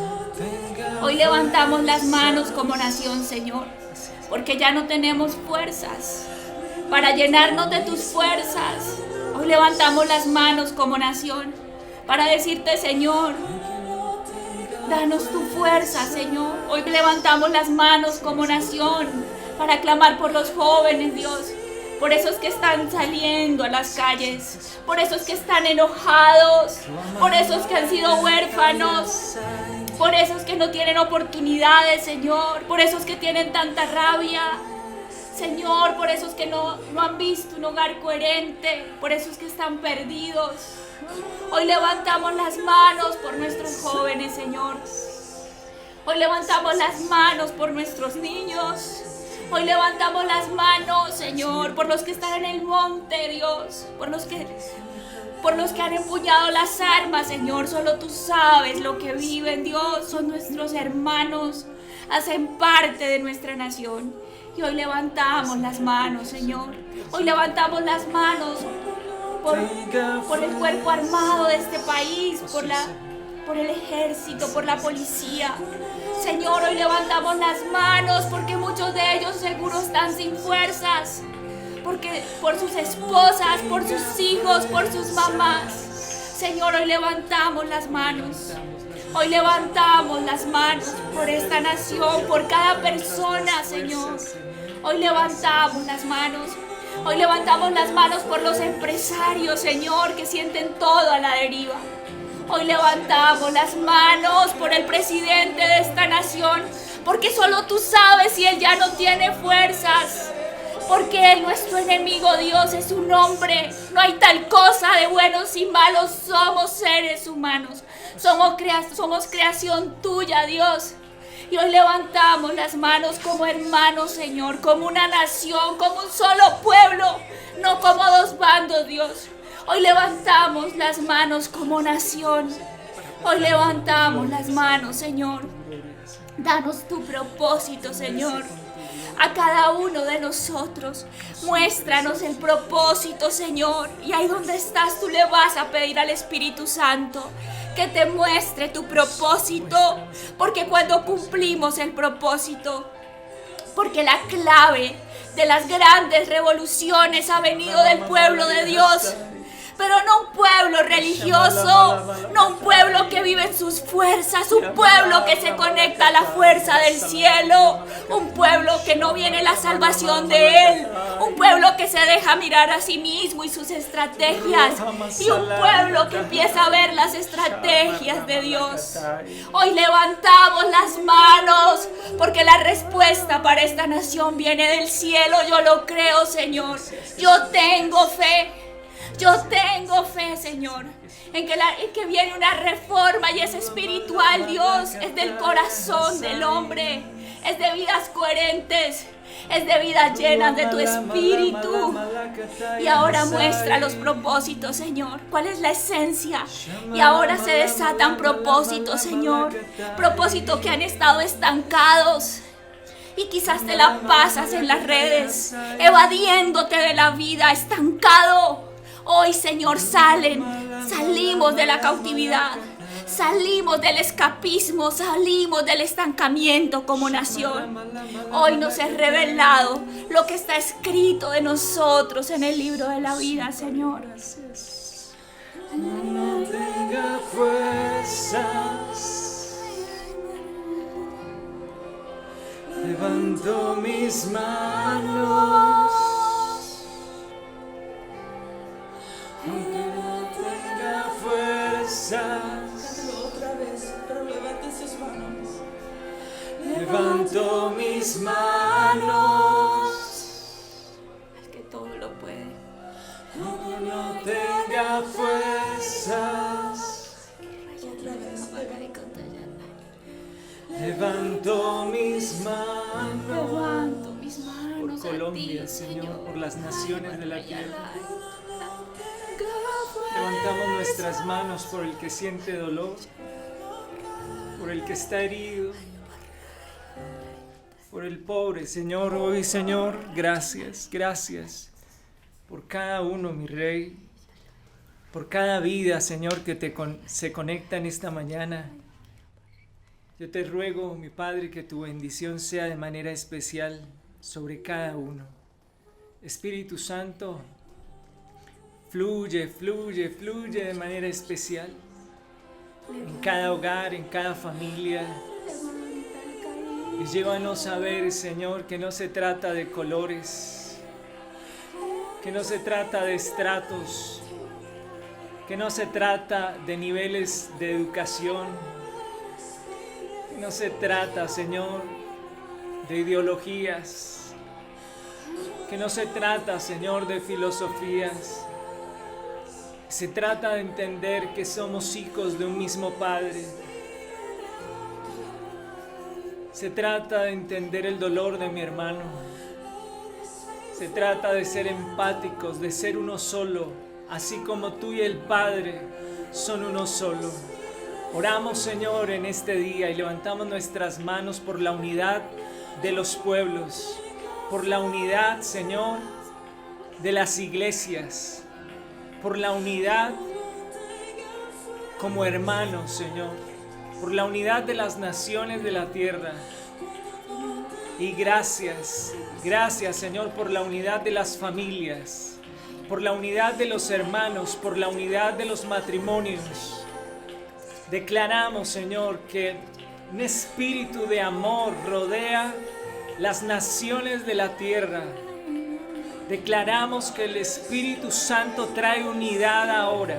[SPEAKER 2] Hoy levantamos las manos como nación, Señor, porque ya no tenemos fuerzas para llenarnos de tus fuerzas. Hoy levantamos las manos como nación para decirte, Señor, danos tu fuerza, Señor. Hoy levantamos las manos como nación para clamar por los jóvenes, Dios, por esos que están saliendo a las calles, por esos que están enojados, por esos que han sido huérfanos, por esos que no tienen oportunidades, Señor, por esos que tienen tanta rabia, Señor, por esos que no han visto un hogar coherente, por esos que están perdidos. Hoy levantamos las manos por nuestros jóvenes, Señor. Hoy levantamos las manos por nuestros niños. Hoy levantamos las manos, Señor, por los que están en el monte, Dios, por los que han empuñado las armas, Señor. Solo tú sabes lo que viven, Dios. Son nuestros hermanos, hacen parte de nuestra nación. Y hoy levantamos las manos, Señor. Hoy levantamos las manos por el cuerpo armado de este país, por el ejército, por la policía. Señor, hoy levantamos las manos porque muchos de ellos seguro están sin fuerzas, porque por sus esposas, por sus hijos, por sus mamás. Señor, hoy levantamos las manos. Hoy levantamos las manos por esta nación, por cada persona, Señor. Hoy levantamos las manos. Hoy levantamos las manos por los empresarios, Señor, que sienten todo a la deriva. Hoy levantamos las manos por el presidente de esta nación, porque solo tú sabes si él ya no tiene fuerzas. Porque él, nuestro enemigo, Dios, es un hombre. No hay tal cosa de buenos y malos. Somos seres humanos. Somos creación tuya, Dios. Y hoy levantamos las manos como hermanos, Señor, como una nación, como un solo pueblo, no como dos bandos, Dios. Hoy levantamos las manos como nación. Hoy levantamos las manos, Señor. Danos tu propósito, Señor. a cada uno de nosotros. Muéstranos el propósito, Señor. Y ahí donde estás, tú le vas a pedir al Espíritu Santo que te muestre tu propósito. Porque cuando cumplimos el propósito, porque la clave de las grandes revoluciones ha venido del pueblo de Dios. Pero no un pueblo religioso, no un pueblo que vive en sus fuerzas, un pueblo que se conecta a la fuerza del cielo, un pueblo que no viene la salvación de Él, un pueblo que se deja mirar a sí mismo y sus estrategias, y un pueblo que empieza a ver las estrategias de Dios. Hoy levantamos las manos, porque la respuesta para esta nación viene del cielo. Yo lo creo, Señor. Yo tengo fe. Yo tengo fe, Señor, en que viene una reforma y es espiritual, Dios. Es del corazón del hombre. Es de vidas coherentes. Es de vidas llenas de tu espíritu. Y ahora muestra los propósitos, Señor. ¿Cuál es la esencia? Y ahora se desatan propósitos, Señor. Propósitos que han estado estancados. Y quizás te la pasas en las redes, evadiéndote de la vida, estancado. Hoy, Señor, salimos de la cautividad, salimos del escapismo, salimos del estancamiento como nación. Hoy nos es revelado lo que está escrito de nosotros en el libro de la vida, Señor.
[SPEAKER 1] No tenga fuerzas, levanto mis manos. Aunque no tenga fuerzas,
[SPEAKER 3] cántalo otra vez, pero levante sus manos.
[SPEAKER 1] levanto mis manos.
[SPEAKER 2] El que todo lo puede.
[SPEAKER 1] Aunque no tenga fuerzas,
[SPEAKER 3] Otra vez,
[SPEAKER 1] levanto mis manos.
[SPEAKER 2] Levanto mis manos
[SPEAKER 1] Por Colombia,
[SPEAKER 2] a ti,
[SPEAKER 1] Señor, por las naciones de la tierra.
[SPEAKER 2] Levantamos
[SPEAKER 1] Levantamos nuestras manos por el que siente dolor, por el que está herido, por el pobre, Señor. Hoy, Señor, gracias por cada uno, mi Rey, por cada vida, Señor, que se conecta en esta mañana. Yo te ruego, mi Padre, que tu bendición sea de manera especial sobre cada uno. Espíritu Santo, fluye de manera especial en cada hogar, en cada familia. Y llévanos a ver, Señor, que no se trata de colores, que no se trata de estratos, que no se trata de niveles de educación, que no se trata, Señor, de ideologías, que no se trata, Señor, de filosofías. Se trata de entender que somos hijos de un mismo Padre. Se trata de entender el dolor de mi hermano. Se trata de ser empáticos, de ser uno solo, así como tú y el Padre son uno solo. Oramos, Señor, en este día y levantamos nuestras manos por la unidad de los pueblos, por la unidad, Señor, de las iglesias, por la unidad como hermanos, Señor, por la unidad de las naciones de la tierra. Y gracias, Señor, por la unidad de las familias, por la unidad de los hermanos, por la unidad de los matrimonios. Declaramos, Señor, que un espíritu de amor rodea las naciones de la tierra. Declaramos que el Espíritu Santo trae unidad ahora,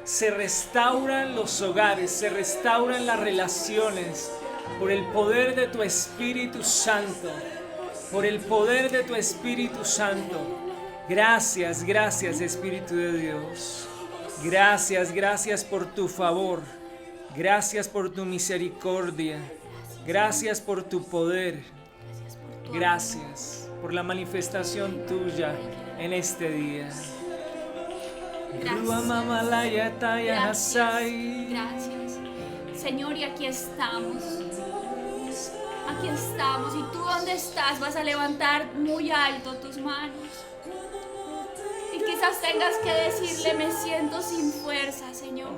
[SPEAKER 1] Se restauran los hogares, se restauran las relaciones por el poder de tu Espíritu Santo, por el poder de tu Espíritu Santo. Gracias, Espíritu de Dios. Gracias por tu favor. Gracias por tu misericordia. Gracias por tu poder. Gracias por la manifestación tuya en este día.
[SPEAKER 2] Gracias. Señor, y aquí estamos. Aquí estamos. Y tú donde estás vas a levantar muy alto tus manos. Y quizás tengas que decirle, me siento sin fuerza, Señor.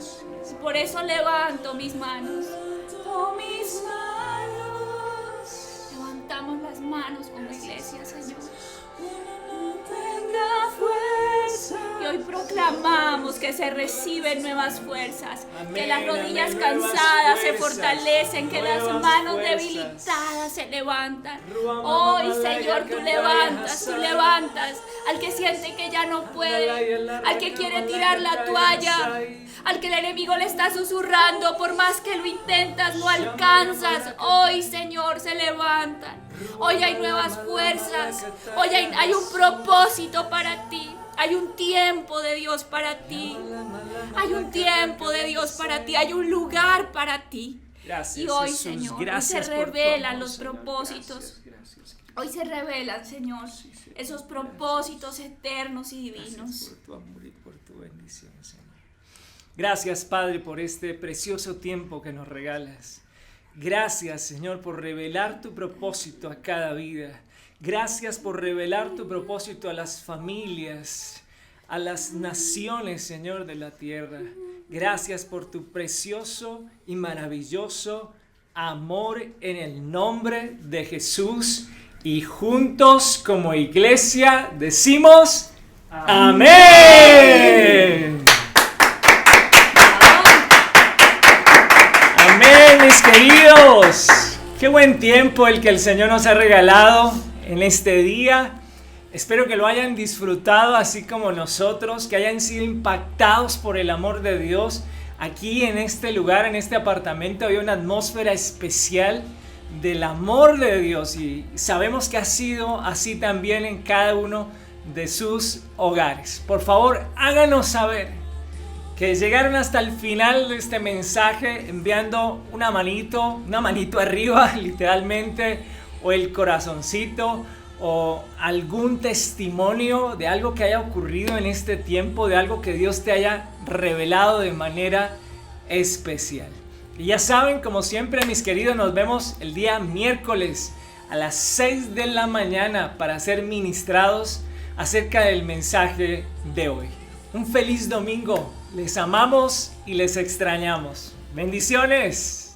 [SPEAKER 2] Y por eso levanto mis manos. Oh, mis manos. Levantamos las manos como iglesia, Señor. Tenga fuerza. Y hoy proclamamos que se reciben nuevas fuerzas.
[SPEAKER 1] Amén,
[SPEAKER 2] Que las rodillas
[SPEAKER 1] amén,
[SPEAKER 2] cansadas se
[SPEAKER 1] fuerzas,
[SPEAKER 2] fortalecen. Que las manos
[SPEAKER 1] fuerzas.
[SPEAKER 2] debilitadas se levantan.
[SPEAKER 1] Ruama,
[SPEAKER 2] Hoy,
[SPEAKER 1] mamá,
[SPEAKER 2] Señor,
[SPEAKER 1] laya,
[SPEAKER 2] tú
[SPEAKER 1] cantaya,
[SPEAKER 2] levantas al que siente que ya no puede, al que quiere tirar la toalla, al que el enemigo le está susurrando, por más que lo intentas, no alcanzas. Hoy, Señor, se levantan. Hoy hay nuevas fuerzas. Hoy hay un propósito para ti. Hay un tiempo de Dios para ti. Hay un tiempo de Dios para ti. Hay un lugar para ti.
[SPEAKER 1] Gracias,
[SPEAKER 2] Y hoy,
[SPEAKER 1] Jesús,
[SPEAKER 2] Señor, hoy se
[SPEAKER 1] gracias por tu
[SPEAKER 2] revelan
[SPEAKER 1] amor,
[SPEAKER 2] los
[SPEAKER 1] Señor.
[SPEAKER 2] propósitos.
[SPEAKER 1] Gracias.
[SPEAKER 2] Hoy se revelan, Señor, esos propósitos eternos y divinos.
[SPEAKER 1] Gracias por tu amor y por tu bendición, Señor. Gracias, Padre, por este precioso tiempo que nos regalas. Gracias, Señor, por revelar tu propósito a cada vida. Gracias por revelar tu propósito a las familias, a las naciones, Señor, de la tierra. Gracias por tu precioso y maravilloso amor en el nombre de Jesús. Y juntos como iglesia decimos amén. Amén, mis queridos. Qué buen tiempo el que el Señor nos ha regalado en este día. Espero que lo hayan disfrutado así como nosotros, que hayan sido impactados por el amor de Dios. Aquí en este lugar, en este apartamento, había una atmósfera especial del amor de Dios y sabemos que ha sido así también en cada uno de sus hogares. Por favor, háganos saber que llegaron hasta el final de este mensaje enviando una manito arriba, literalmente, o el corazoncito, o algún testimonio de algo que haya ocurrido en este tiempo, de algo que Dios te haya revelado de manera especial. Y ya saben, como siempre, mis queridos, nos vemos el día miércoles a las 6 de la mañana para ser ministrados acerca del mensaje de hoy. Un feliz domingo. Les amamos y les extrañamos. Bendiciones.